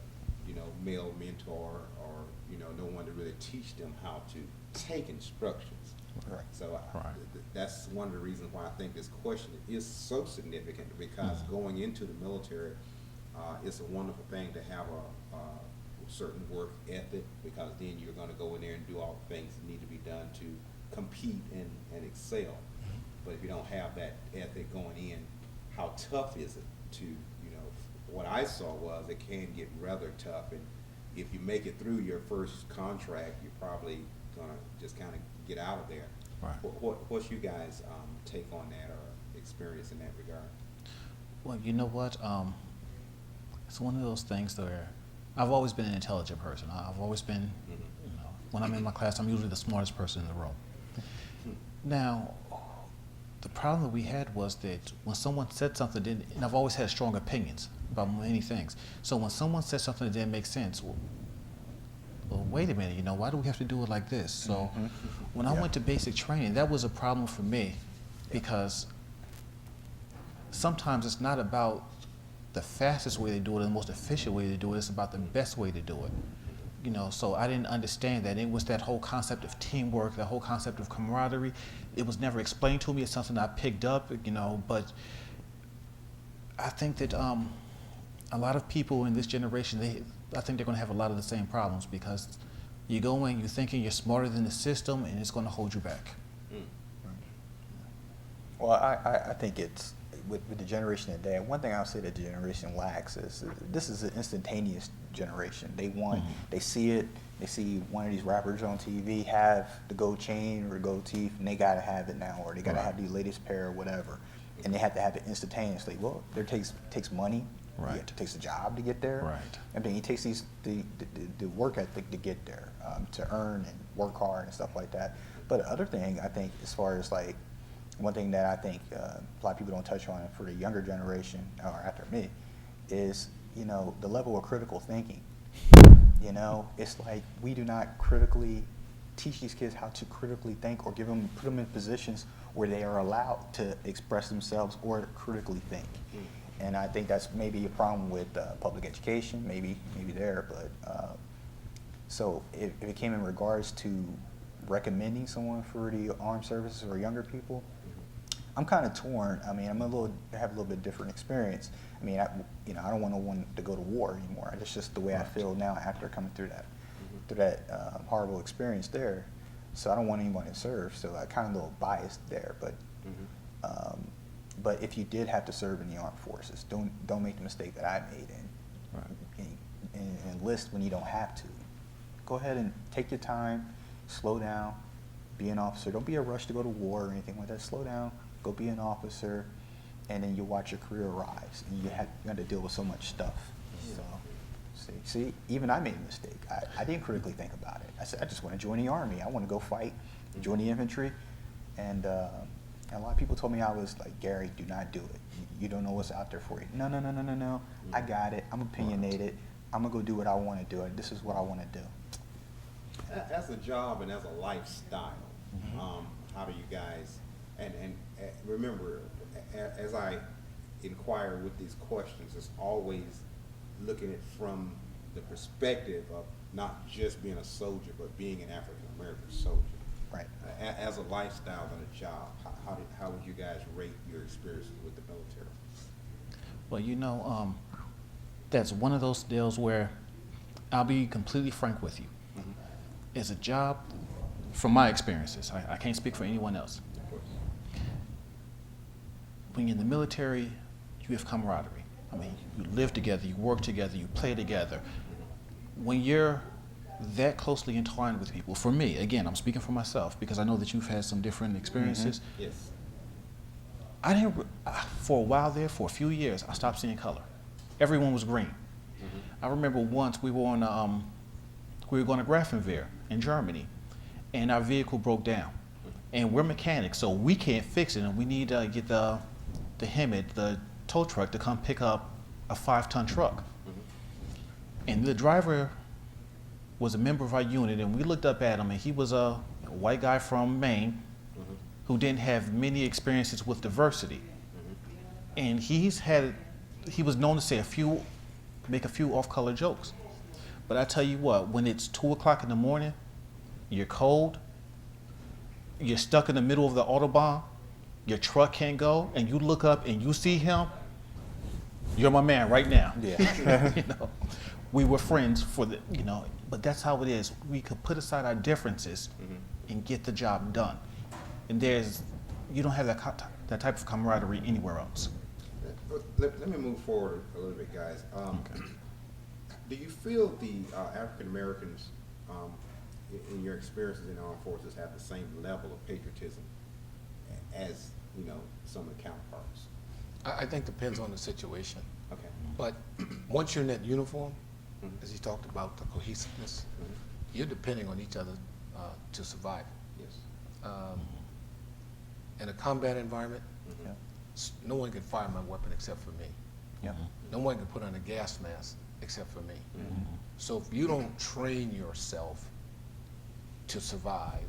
[SPEAKER 1] you know, male mentor or, you know, no one to really teach them how to take instructions.
[SPEAKER 3] Right.
[SPEAKER 1] So
[SPEAKER 2] Right.
[SPEAKER 1] that's one of the reasons why I think this question is so significant, because going into the military, it's a wonderful thing to have a certain work ethic, because then you're going to go in there and do all the things that need to be done to compete and excel. But if you don't have that ethic going in, how tough is it to, you know, what I saw was it can get rather tough, and if you make it through your first contract, you're probably gonna just kind of get out of there.
[SPEAKER 2] Right.
[SPEAKER 1] What's you guys' take on that or experience in that regard?
[SPEAKER 2] Well, you know what? It's one of those things where I've always been an intelligent person. I've always been, you know, when I'm in my class, I'm usually the smartest person in the room. Now, the problem that we had was that when someone said something, and I've always had strong opinions about many things. So when someone said something that didn't make sense, well, wait a minute, you know, why do we have to do it like this? So when I
[SPEAKER 3] Yeah.
[SPEAKER 2] went to basic training, that was a problem for me, because sometimes it's not about the fastest way to do it or the most efficient way to do it, it's about the best way to do it. You know, so I didn't understand that. It was that whole concept of teamwork, that whole concept of camaraderie. It was never explained to me. It's something I picked up, you know, but I think that a lot of people in this generation, I think they're going to have a lot of the same problems, because you go in, you're thinking you're smarter than the system, and it's going to hold you back.
[SPEAKER 3] Well, I think it's, with the generation today, one thing I'll say that the generation lacks is this is an instantaneous generation. They want, they see it, they see one of these rappers on TV have the gold chain or gold teeth, and they gotta have it now, or they gotta
[SPEAKER 2] Right.
[SPEAKER 3] have the latest pair or whatever, and they have to have it instantaneously. Well, there takes money,
[SPEAKER 2] Right.
[SPEAKER 3] It takes a job to get there.
[SPEAKER 2] Right.
[SPEAKER 3] I mean, it takes the work ethic to get there, to earn and work hard and stuff like that. But the other thing, I think, as far as like, one thing that I think a lot of people don't touch on for the younger generation, or after me, is, you know, the level of critical thinking. You know, it's like we do not critically teach these kids how to critically think, or put them in positions where they are allowed to express themselves or critically think. And I think that's maybe a problem with public education, maybe there, but so if it came in regards to recommending someone for the armed services or younger people, I'm kind of torn. I mean, I have a little bit different experience. I mean, I don't want no one to go to war anymore. That's just the way I feel now after coming through that horrible experience there. So I don't want anyone to serve. So I kind of a little biased there. But if you did have to serve in the armed forces, don't make the mistake that I made and enlist when you don't have to. Go ahead and take your time, slow down, be an officer. Don't be a rush to go to war or anything like that. Slow down. Go be an officer, and then you watch your career rise, and you have to deal with so much stuff. So, see, even I made a mistake. I didn't critically think about it. I said, I just want to join the Army. I want to go fight, join the infantry, and a lot of people told me I was like, Gary, do not do it. You don't know what's out there for you. No. I got it. I'm opinionated. I'm gonna go do what I want to do, and this is what I want to do.
[SPEAKER 1] As a job and as a lifestyle, how do you guys, and remember, as I inquire with these questions, it's always looking at from the perspective of not just being a soldier, but being an African-American soldier.
[SPEAKER 3] Right.
[SPEAKER 1] As a lifestyle and a job, how would you guys rate your experiences with the military?
[SPEAKER 2] Well, you know, that's one of those deals where I'll be completely frank with you. As a job, from my experiences, I can't speak for anyone else.
[SPEAKER 1] Of course.
[SPEAKER 2] When you're in the military, you have camaraderie. I mean, you live together, you work together, you play together. When you're that closely entwined with people, for me, again, I'm speaking for myself because I know that you've had some different experiences.
[SPEAKER 1] Yes.
[SPEAKER 2] I didn't, for a while there, for a few years, I stopped seeing color. Everyone was green. I remember once we were on, we were going to Grafenwehr in Germany, and our vehicle broke down. And we're mechanics, so we can't fix it, and we need to get the HEMTT, the tow truck, to come pick up a 5-ton truck. And the driver was a member of our unit, and we looked up at him, and he was a white guy from Maine who didn't have many experiences with diversity. And he was known to say make a few off-color jokes. But I tell you what, when it's 2 o'clock in the morning, you're cold, you're stuck in the middle of the Autobahn, your truck can't go, and you look up and you see him, you're my man right now.
[SPEAKER 3] Yeah.
[SPEAKER 2] You know, we were friends but that's how it is. We could put aside our differences and get the job done. And you don't have that type of camaraderie anywhere else.
[SPEAKER 1] Let me move forward a little bit, guys. Do you feel the African Americans, in your experiences in the armed forces, have the same level of patriotism as some of the counterparts?
[SPEAKER 4] I think depends on the situation.
[SPEAKER 1] Okay.
[SPEAKER 4] But once you're in that uniform, as you talked about the cohesiveness, you're depending on each other to survive.
[SPEAKER 1] Yes.
[SPEAKER 4] In a combat environment,
[SPEAKER 3] Yeah.
[SPEAKER 4] no one can fire my weapon except for me.
[SPEAKER 3] Yeah.
[SPEAKER 4] No one can put on a gas mask except for me. So if you don't train yourself to survive,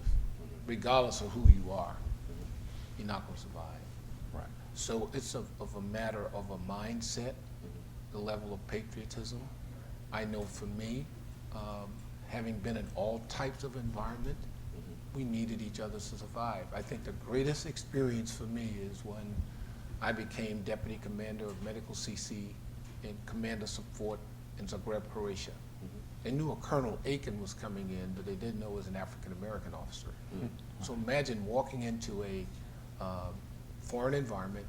[SPEAKER 4] regardless of who you are, you're not going to survive.
[SPEAKER 2] Right.
[SPEAKER 4] So it's of a matter of a mindset, the level of patriotism. I know for me, having been in all types of environment, we needed each other to survive. I think the greatest experience for me is when I became Deputy Commander of Medical CC and Commander Support in Zagreb, Croatia. They knew a Colonel Aiken was coming in, but they didn't know it was an African-American officer. So imagine walking into a foreign environment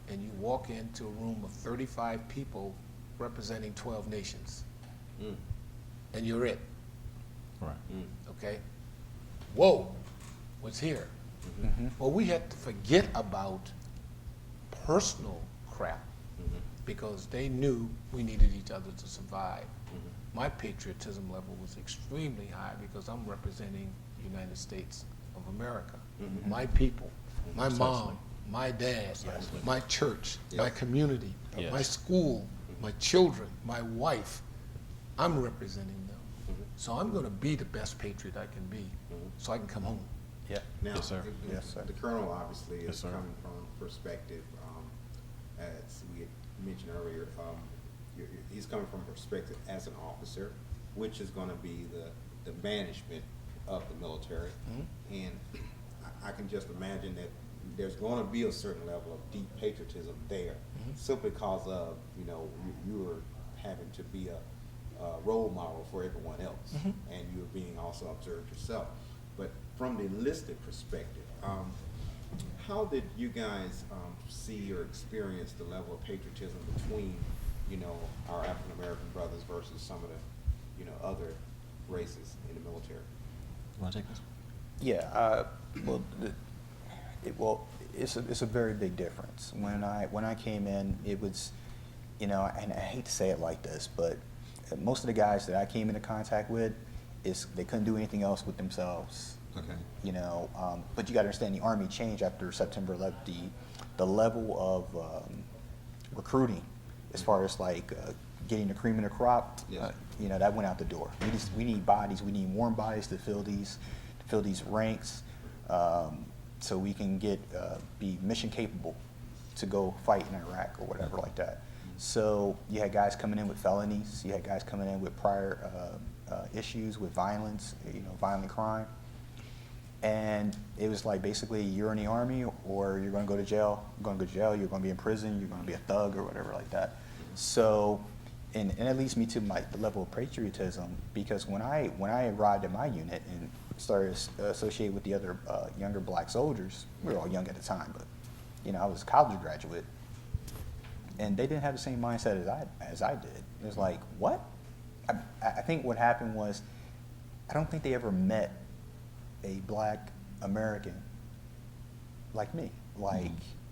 [SPEAKER 4] and you walk into a room of 35 people representing 12 nations. And you're it,
[SPEAKER 2] Right.
[SPEAKER 4] okay? Whoa, what's here? Well, we had to forget about personal crap because they knew we needed each other to survive. My patriotism level was extremely high because I'm representing the United States of America, my people, my mom, my dad, my church, my community,
[SPEAKER 2] Yes.
[SPEAKER 4] my school, my children, my wife. I'm representing them. So I'm going to be the best patriot I can be so I can come home.
[SPEAKER 3] Yeah.
[SPEAKER 1] Now,
[SPEAKER 2] Yes, sir.
[SPEAKER 3] Yes, sir.
[SPEAKER 1] the colonel obviously
[SPEAKER 2] Yes,
[SPEAKER 1] is
[SPEAKER 2] sir.
[SPEAKER 1] coming from a perspective, as we had mentioned earlier, he's coming from a perspective as an officer, which is going to be the management of the military. And I can just imagine that there's going to be a certain level of deep patriotism there, simply because of, you are having to be a role model for everyone else, and you're being also observed yourself. But from the enlisted perspective, how did you guys see or experience the level of patriotism between, our African American brothers versus some of the, other races in the military?
[SPEAKER 2] You want to take this?
[SPEAKER 3] Yeah, it's a very big difference. When I came in, it was, and I hate to say it like this, but most of the guys that I came into contact with, they couldn't do anything else with themselves.
[SPEAKER 1] Okay.
[SPEAKER 3] But you got to understand the Army changed after September 11th. The level of recruiting, as far as like getting the cream in the crop,
[SPEAKER 1] Yes.
[SPEAKER 3] that went out the door. We need bodies. We need warm bodies to fill these ranks, so we can be mission capable to go fight in Iraq or whatever like that. So you had guys coming in with felonies. You had guys coming in with prior issues with violence, violent crime. And it was like, basically, you're in the Army or you're going to go to jail. You're going to go to jail, you're going to be in prison, you're going to be a thug or whatever like that. So, and that leads me to the level of patriotism, because when I arrived at my unit and started associated with the other younger black soldiers, we were all young at the time, but I was a college graduate, and they didn't have the same mindset as I did. It was like, what? I think what happened was, I don't think they ever met a black American like me, like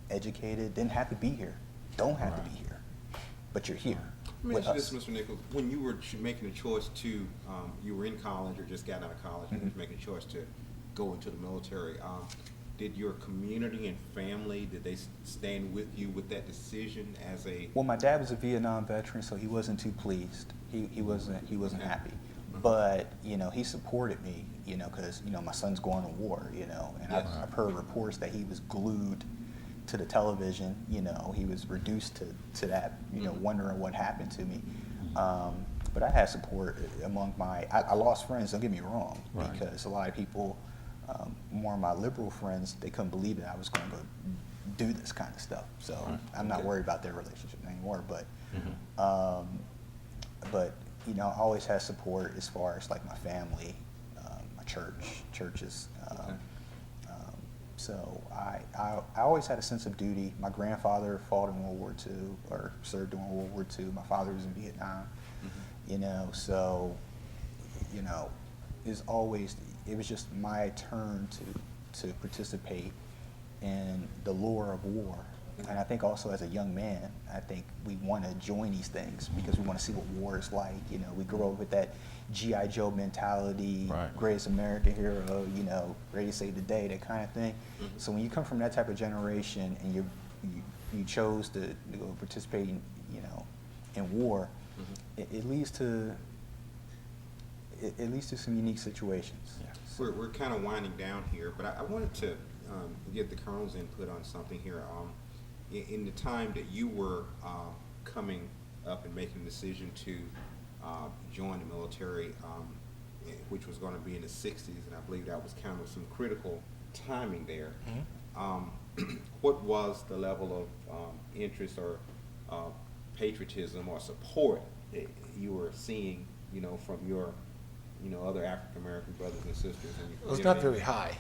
[SPEAKER 3] educated, didn't have to be here, don't have to be here, but you're here
[SPEAKER 1] Let me
[SPEAKER 3] with
[SPEAKER 1] ask you
[SPEAKER 3] us.
[SPEAKER 1] this, Mr. Nichols. When you were making a choice to, you were in college or just got out of college, and you were making a choice to go into the military, did your community and family, did they stand with you with that decision as a...
[SPEAKER 3] Well, my dad was a Vietnam veteran, so he wasn't too pleased. He wasn't
[SPEAKER 1] Okay.
[SPEAKER 3] happy. But, he supported me, because, my son's going to war, and
[SPEAKER 1] Yes.
[SPEAKER 3] I've heard reports that he was glued to the television, he was reduced to that, wondering what happened to me. But I had support among I lost friends, don't get me wrong,
[SPEAKER 2] Right.
[SPEAKER 3] because a lot of people, more of my liberal friends, they couldn't believe that I was going to do this kind of stuff. So
[SPEAKER 2] Right.
[SPEAKER 3] I'm not
[SPEAKER 1] Okay.
[SPEAKER 3] worried about their relationship anymore, but I always had support as far as like my family, my churches.
[SPEAKER 1] Okay.
[SPEAKER 3] So I always had a sense of duty. My grandfather fought in World War II or served during World War II. My father was in Vietnam. So it was just my turn to participate in the lure of war. And I think also as a young man, I think we want to join these things because we want to see what war is like. We grow up with that G.I. Joe mentality,
[SPEAKER 2] Right.
[SPEAKER 3] greatest American hero, ready to save the day, that kind of thing. So when you come from that type of generation and you chose to go participate in war, it leads to some unique situations.
[SPEAKER 2] Yeah.
[SPEAKER 1] We're kind of winding down here, but I wanted to get the Colonel's input on something here. In the time that you were coming up and making a decision to join the military, which was going to be in the 60s, and I believe that was kind of some critical timing there. What was the level of interest or patriotism or support that you were seeing, from your other African American brothers and sisters? In your
[SPEAKER 4] It was not
[SPEAKER 1] community?
[SPEAKER 4] very high,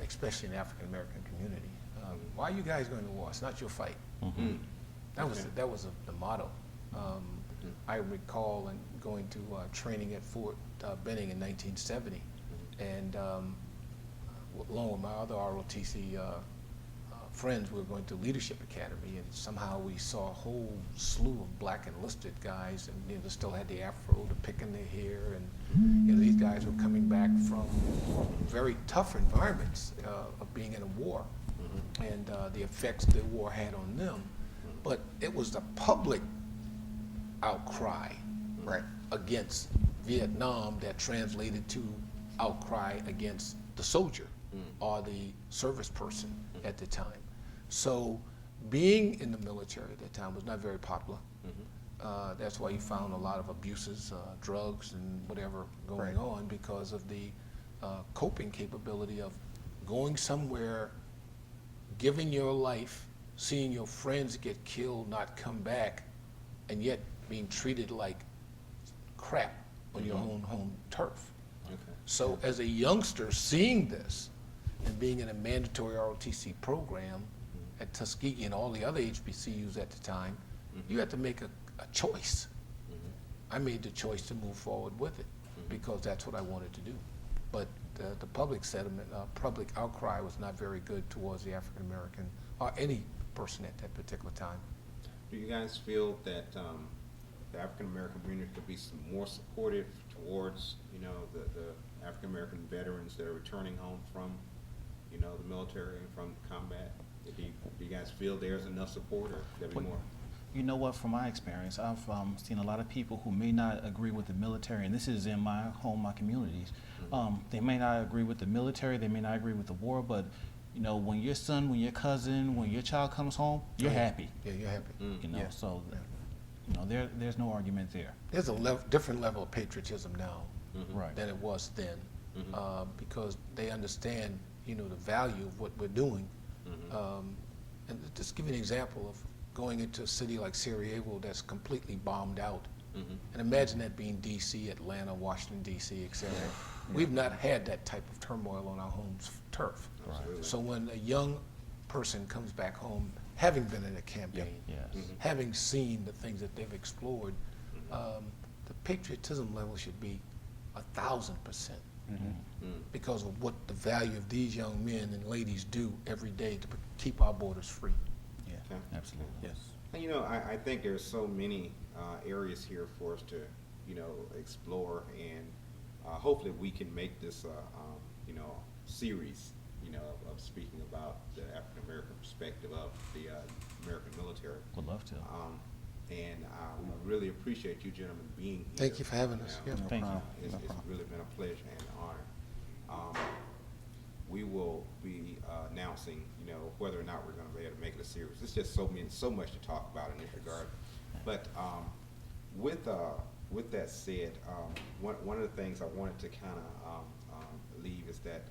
[SPEAKER 4] especially in the African American community. Why are you guys going to war? It's not your fight.
[SPEAKER 1] Mm.
[SPEAKER 4] That was
[SPEAKER 1] Okay.
[SPEAKER 4] the motto. I recall going to training at Fort Benning in 1970, and along with my other ROTC friends, we were going to Leadership Academy, and somehow we saw a whole slew of black enlisted guys, and they still had the afro, the pick in their hair, and these guys were coming back from very tough environments of being in a war, and the effects the war had on them. But it was the public outcry
[SPEAKER 3] Right.
[SPEAKER 4] against Vietnam that translated to outcry against the soldier or the service person at the time. So being in the military at that time was not very popular. That's why you found a lot of abuses, drugs and whatever going
[SPEAKER 3] Right.
[SPEAKER 4] on, because of the coping capability of going somewhere, giving your life, seeing your friends get killed, not come back, and yet being treated like crap on your own home turf.
[SPEAKER 1] Okay.
[SPEAKER 4] So as a youngster, seeing this and being in a mandatory ROTC program at Tuskegee and all the other HBCUs at the time, you had to make a choice. I made the choice to move forward with it because that's what I wanted to do. But the public sentiment, public outcry was not very good towards the African American or any person at that particular time.
[SPEAKER 1] Do you guys feel that the African American community could be some more supportive towards, the African American veterans that are returning home from, the military and from combat? Do you guys feel there's enough support, or there be more?
[SPEAKER 2] You know what, from my experience, I've seen a lot of people who may not agree with the military, and this is in my home, my communities. They may not agree with the military, they may not agree with the war, but when your son, when your cousin, when your child comes home, you're happy.
[SPEAKER 4] Yeah, you're happy.
[SPEAKER 3] Yeah.
[SPEAKER 2] So there's no argument there.
[SPEAKER 4] There's a different level of patriotism now
[SPEAKER 2] Right.
[SPEAKER 4] than it was then, because they understand, the value of what we're doing. And just give you an example of going into a city like Sarajevo that's completely bombed out. And imagine that being D.C., Atlanta, Washington, D.C., etc. We've not had that type of turmoil on our home turf.
[SPEAKER 1] Absolutely.
[SPEAKER 4] So when a young person comes back home, having been in a campaign,
[SPEAKER 2] Yes.
[SPEAKER 4] having seen the things that they've explored, the patriotism level should be 1,000%, because of what the value of these young men and ladies do every day to keep our borders free.
[SPEAKER 2] Yeah,
[SPEAKER 1] Okay.
[SPEAKER 2] absolutely.
[SPEAKER 3] Yes.
[SPEAKER 1] And I think there's so many areas here for us to, explore, and hopefully we can make this, series, of speaking about the African American perspective of the American military.
[SPEAKER 2] Would love to.
[SPEAKER 1] And we really appreciate you gentlemen being here.
[SPEAKER 4] Thank you for having us.
[SPEAKER 1] Yeah.
[SPEAKER 4] Yeah.
[SPEAKER 2] Thank you.
[SPEAKER 1] It's really been a pleasure and an honor. We will be announcing, whether or not we're going to be able to make it a series. It's just so much to talk about in this regard. But with that said, one of the things I wanted to kind of leave is that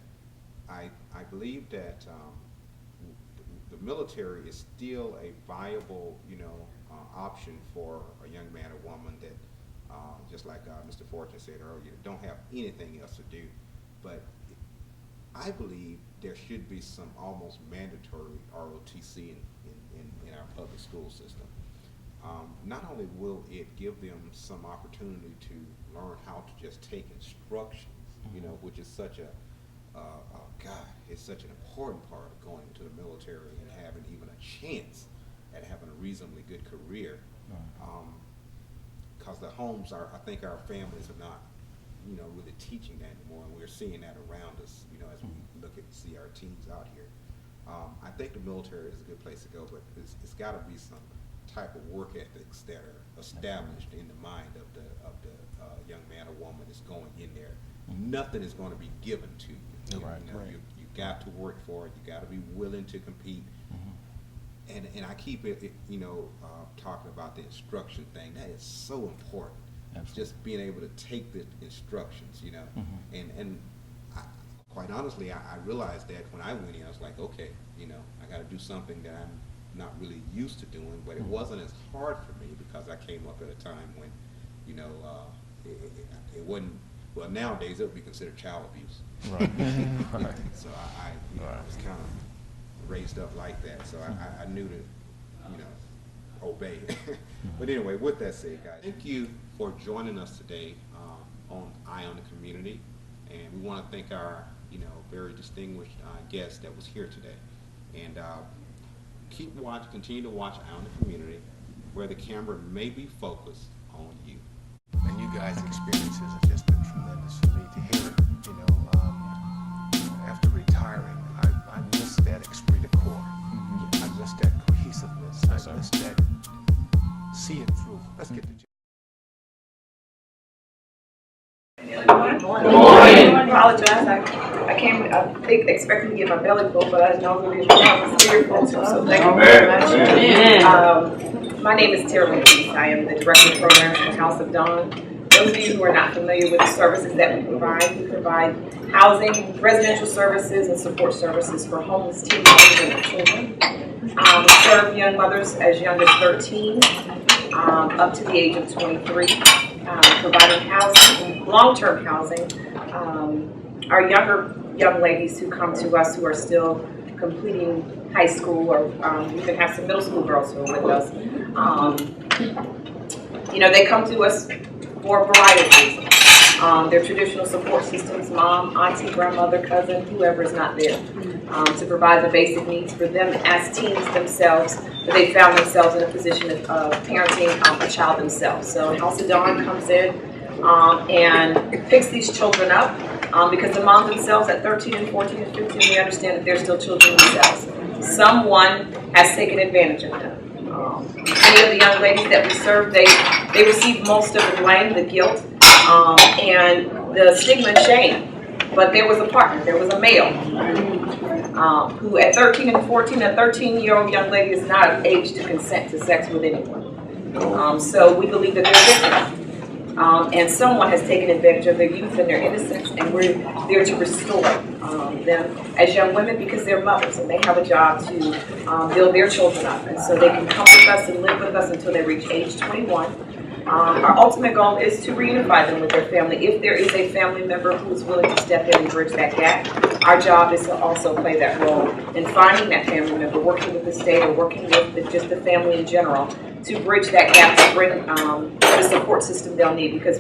[SPEAKER 1] I believe that the military is still a viable, option for a young man or woman that, just like Mr. Fortune said earlier, don't have anything else to do. But I believe there should be some almost mandatory ROTC in our public school system. Not only will it give them some opportunity to learn how to just take instructions, which is such it's such an important part of going into the military and having even a chance at having a reasonably good career. Because the homes I think our families are not, really teaching that anymore, and we're seeing that around us, as we look at see our teens out here. I think the military is a good place to go, but it's got to be some type of work ethics that are established in the mind of the young man or woman that's going in there. Nothing is going to be given to you.
[SPEAKER 2] Right.
[SPEAKER 1] You got to work for it. You got to be willing to compete. And I keep it, talking about the instruction thing. That is so important.
[SPEAKER 2] Absolutely.
[SPEAKER 1] Just being able to take the instructions, and quite honestly, I realized that when I went in, I was like, okay, I got to do something that I'm not really used to doing, but it wasn't as hard for me because I came up at a time when, it wasn't, well, nowadays it would be considered child abuse.
[SPEAKER 2] Right. Right.
[SPEAKER 1] So I was kind of raised up like that, so I knew to, obey. But anyway, with that said, guys, thank you for joining us today on Eye on the Community, and we want to thank our, very distinguished guest that was here today. And continue to watch Eye on the Community, where the camera may be focused on you.
[SPEAKER 4] And you guys' experiences have just been tremendous for me to hear it. You know, after retiring, I miss that esprit de corps. I miss that cohesiveness. I miss that see it through. Let's get to
[SPEAKER 5] Good morning. I apologize. I came, expecting to get my belly full, but I know I'm going to get my spirit full too, so thank you very much. My name is Tara Lee. I am the Director of Programs for House of Dawn. Those of you who are not familiar with the services that we provide housing, residential services, and support services for homeless teenagers and their children. We serve young mothers as young as 13 up to the age of 23. Providing housing, long-term housing. Our younger young ladies who come to us who are still completing high school, or we even have some middle school girls who are with us. You know, they come to us for a variety of reasons. Their traditional support systems, mom, auntie, grandmother, cousin, whoever is not there, to provide the basic needs for them as teens themselves, but they found themselves in a position of parenting a child themselves. So House of Dawn comes in and picks these children up because the moms themselves at 13 and 14 and 15, we understand that they're still children themselves. Someone has taken advantage of them. Many of the young ladies that we serve, they receive most of the blame, the guilt, and the stigma and shame. But there was a partner, there was a male, who at 13 and 14, a 13-year-old young lady is not of age to consent to sex with anyone. So we believe that they're victims. And someone has taken advantage of their youth and their innocence, and we're there to restore them as young women because they're mothers and they have a job to build their children up. And so they can come with us and live with us until they reach age 21. Our ultimate goal is to reunify them with their family. If there is a family member who is willing to step in and bridge that gap, our job is to also play that role in finding that family member, working with the state or working with just the family in general to bridge that gap, to bring the support system they'll need, because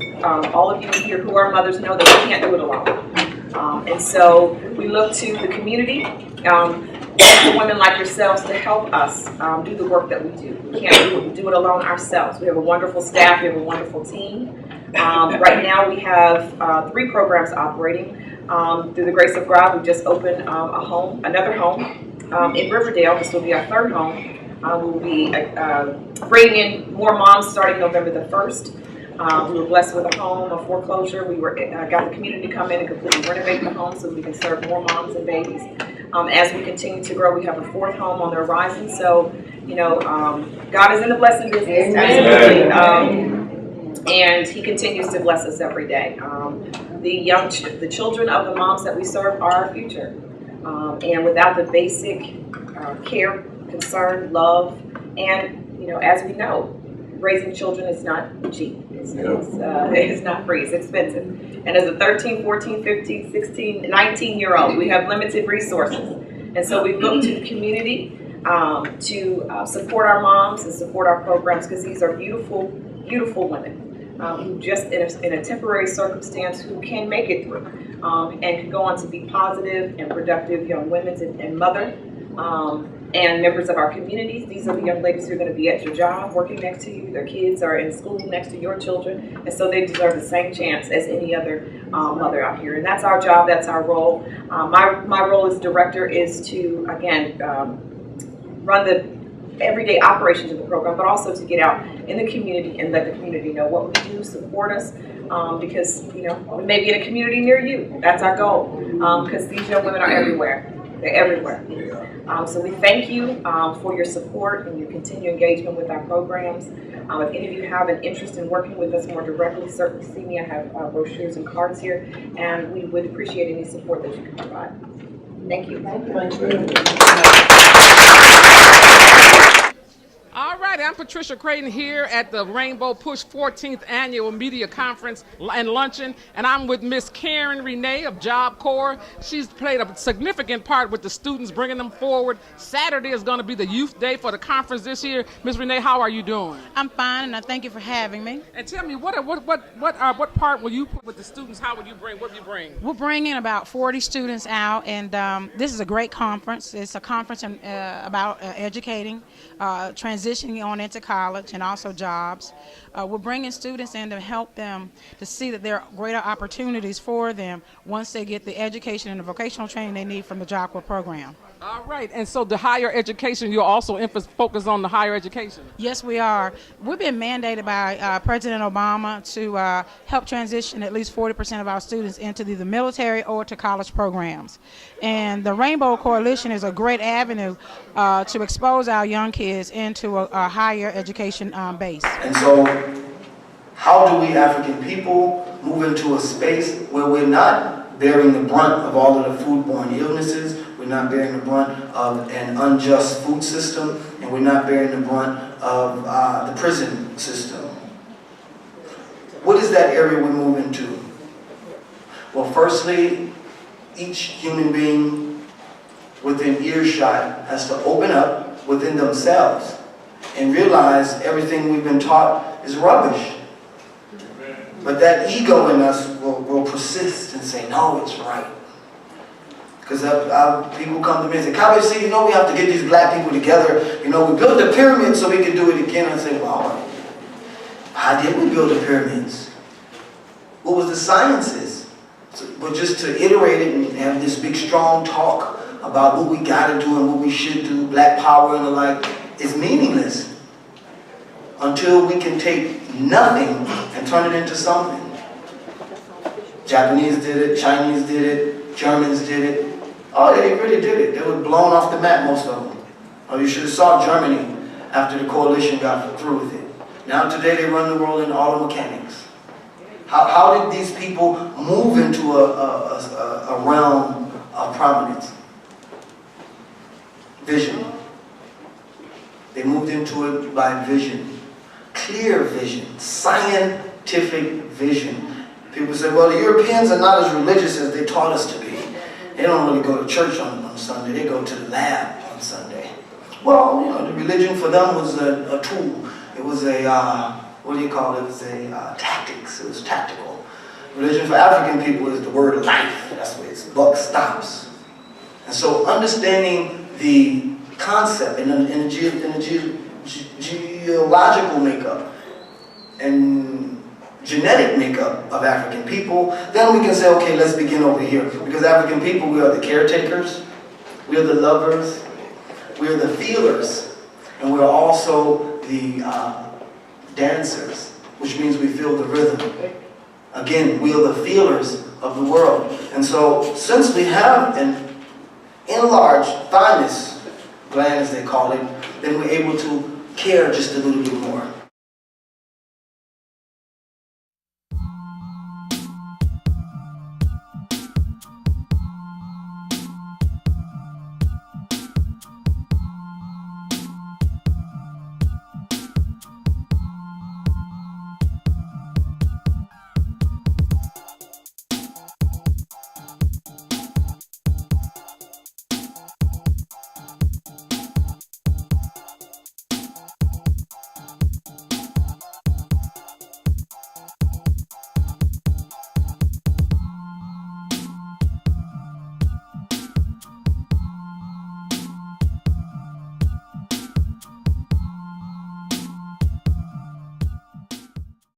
[SPEAKER 5] all of you here who are mothers know that you can't do it alone. And so we look to the community, for women like yourselves to help us do the work that we do. We can't do it alone ourselves. We have a wonderful staff, we have a wonderful team. Right now we have 3 programs operating. Through the grace of God, we just opened another home in Riverdale. This will be our 3rd home. We'll be bringing in more moms starting November the 1st. We were blessed with a home, a foreclosure. We got the community to come in and completely renovate the home so we can serve more moms and babies. As we continue to grow, we have a 4th home on the horizon. So, you know, God is in the blessing business, absolutely. And He continues to bless us every day. The children of the moms that we serve are our future. And without the basic care, concern, love, and, you know, as we know, raising children is not cheap. It's not free. It's expensive. And as a 13, 14, 15, 16, 19-year-old, we have limited resources. And so we look to the community to support our moms and support our programs, because these are beautiful, beautiful women who just in a temporary circumstance who can make it through and can go on to be positive and productive young women and mother. And members of our communities. These are the young ladies who are going to be at your job, working next to you. Their kids are in school next to your children, and so they deserve the same chance as any other mother out here. And that's our job. That's our role. My role as director is to, again, run the everyday operations of the program, but also to get out in the community and let the community know what we do, support us, because, you know, we may be in a community near you. That's our goal, because these young women are everywhere. They're everywhere. So we thank you for your support and your continued engagement with our programs. If any of you have an interest in working with us more directly, certainly see me. I have brochures and cards here, and we would appreciate any support that you can provide. Thank you.
[SPEAKER 6] All right, I'm Patricia Creighton here at the Rainbow Push 14th Annual Media Conference and Luncheon, and I'm with Miss Karen Renee of Job Corps. She's played a significant part with the students, bringing them forward. Saturday is going to be the youth day for the conference this year. Miss Renee, how are you doing?
[SPEAKER 7] I'm fine, and I thank you for having me.
[SPEAKER 6] And tell me, what part will you put with the students? How will you bring? What will you bring?
[SPEAKER 7] We're bringing about 40 students out, and this is a great conference. It's a conference about educating, transitioning on into college, and also jobs. We're bringing students in to help them to see that there are greater opportunities for them once they get the education and the vocational training they need from the Job Corps program.
[SPEAKER 6] All right, and so the higher education, you'll also focus on the higher education.
[SPEAKER 7] Yes, we are. We've been mandated by President Obama to help transition at least 40% of our students into either military or to college programs. And the Rainbow Coalition is a great avenue to expose our young kids into a higher education base.
[SPEAKER 8] And so, how do we African people move into a space where we're not bearing the brunt of all of the foodborne illnesses, we're not bearing the brunt of an unjust food system, and we're not bearing the brunt of the prison system? What is that area we move into? Well, firstly, each human being within earshot has to open up within themselves and realize everything we've been taught is rubbish. But that ego in us will persist and say, no, it's right. Because people come to me and say, Kabe, see, we have to get these black people together. We built the pyramids so we can do it again. I say, well, how did we build the pyramids? What was the sciences? But just to iterate it and have this big, strong talk about what we got to do and what we should do, black power and the like, is meaningless until we can take nothing and turn it into something. Japanese did it, Chinese did it, Germans did it. Oh, they really did it. They were blown off the map, most of them. Oh, you should have saw Germany after the coalition got through with it. Now today they run the world in auto mechanics. How did these people move into a realm of prominence? Vision. They moved into it by vision. Clear vision. Scientific vision. People say, well, the Europeans are not as religious as they taught us to be. They don't really go to church on Sunday. They go to the lab on Sunday. Well, the religion for them was a tool. It was a, what do you call it? It was a tactics. It was tactical. Religion for African people is the word life. That's where its buck stops. And so understanding the concept and the geological makeup and genetic makeup of African people, then we can say, okay, let's begin over here. Because African people, we are the caretakers, we are the lovers, we are the feelers, and we are also the dancers, which means we feel the rhythm. Again, we are the feelers of the world. And so, since we have an enlarged thymus gland, as they call it, then we're able to care just a little bit more.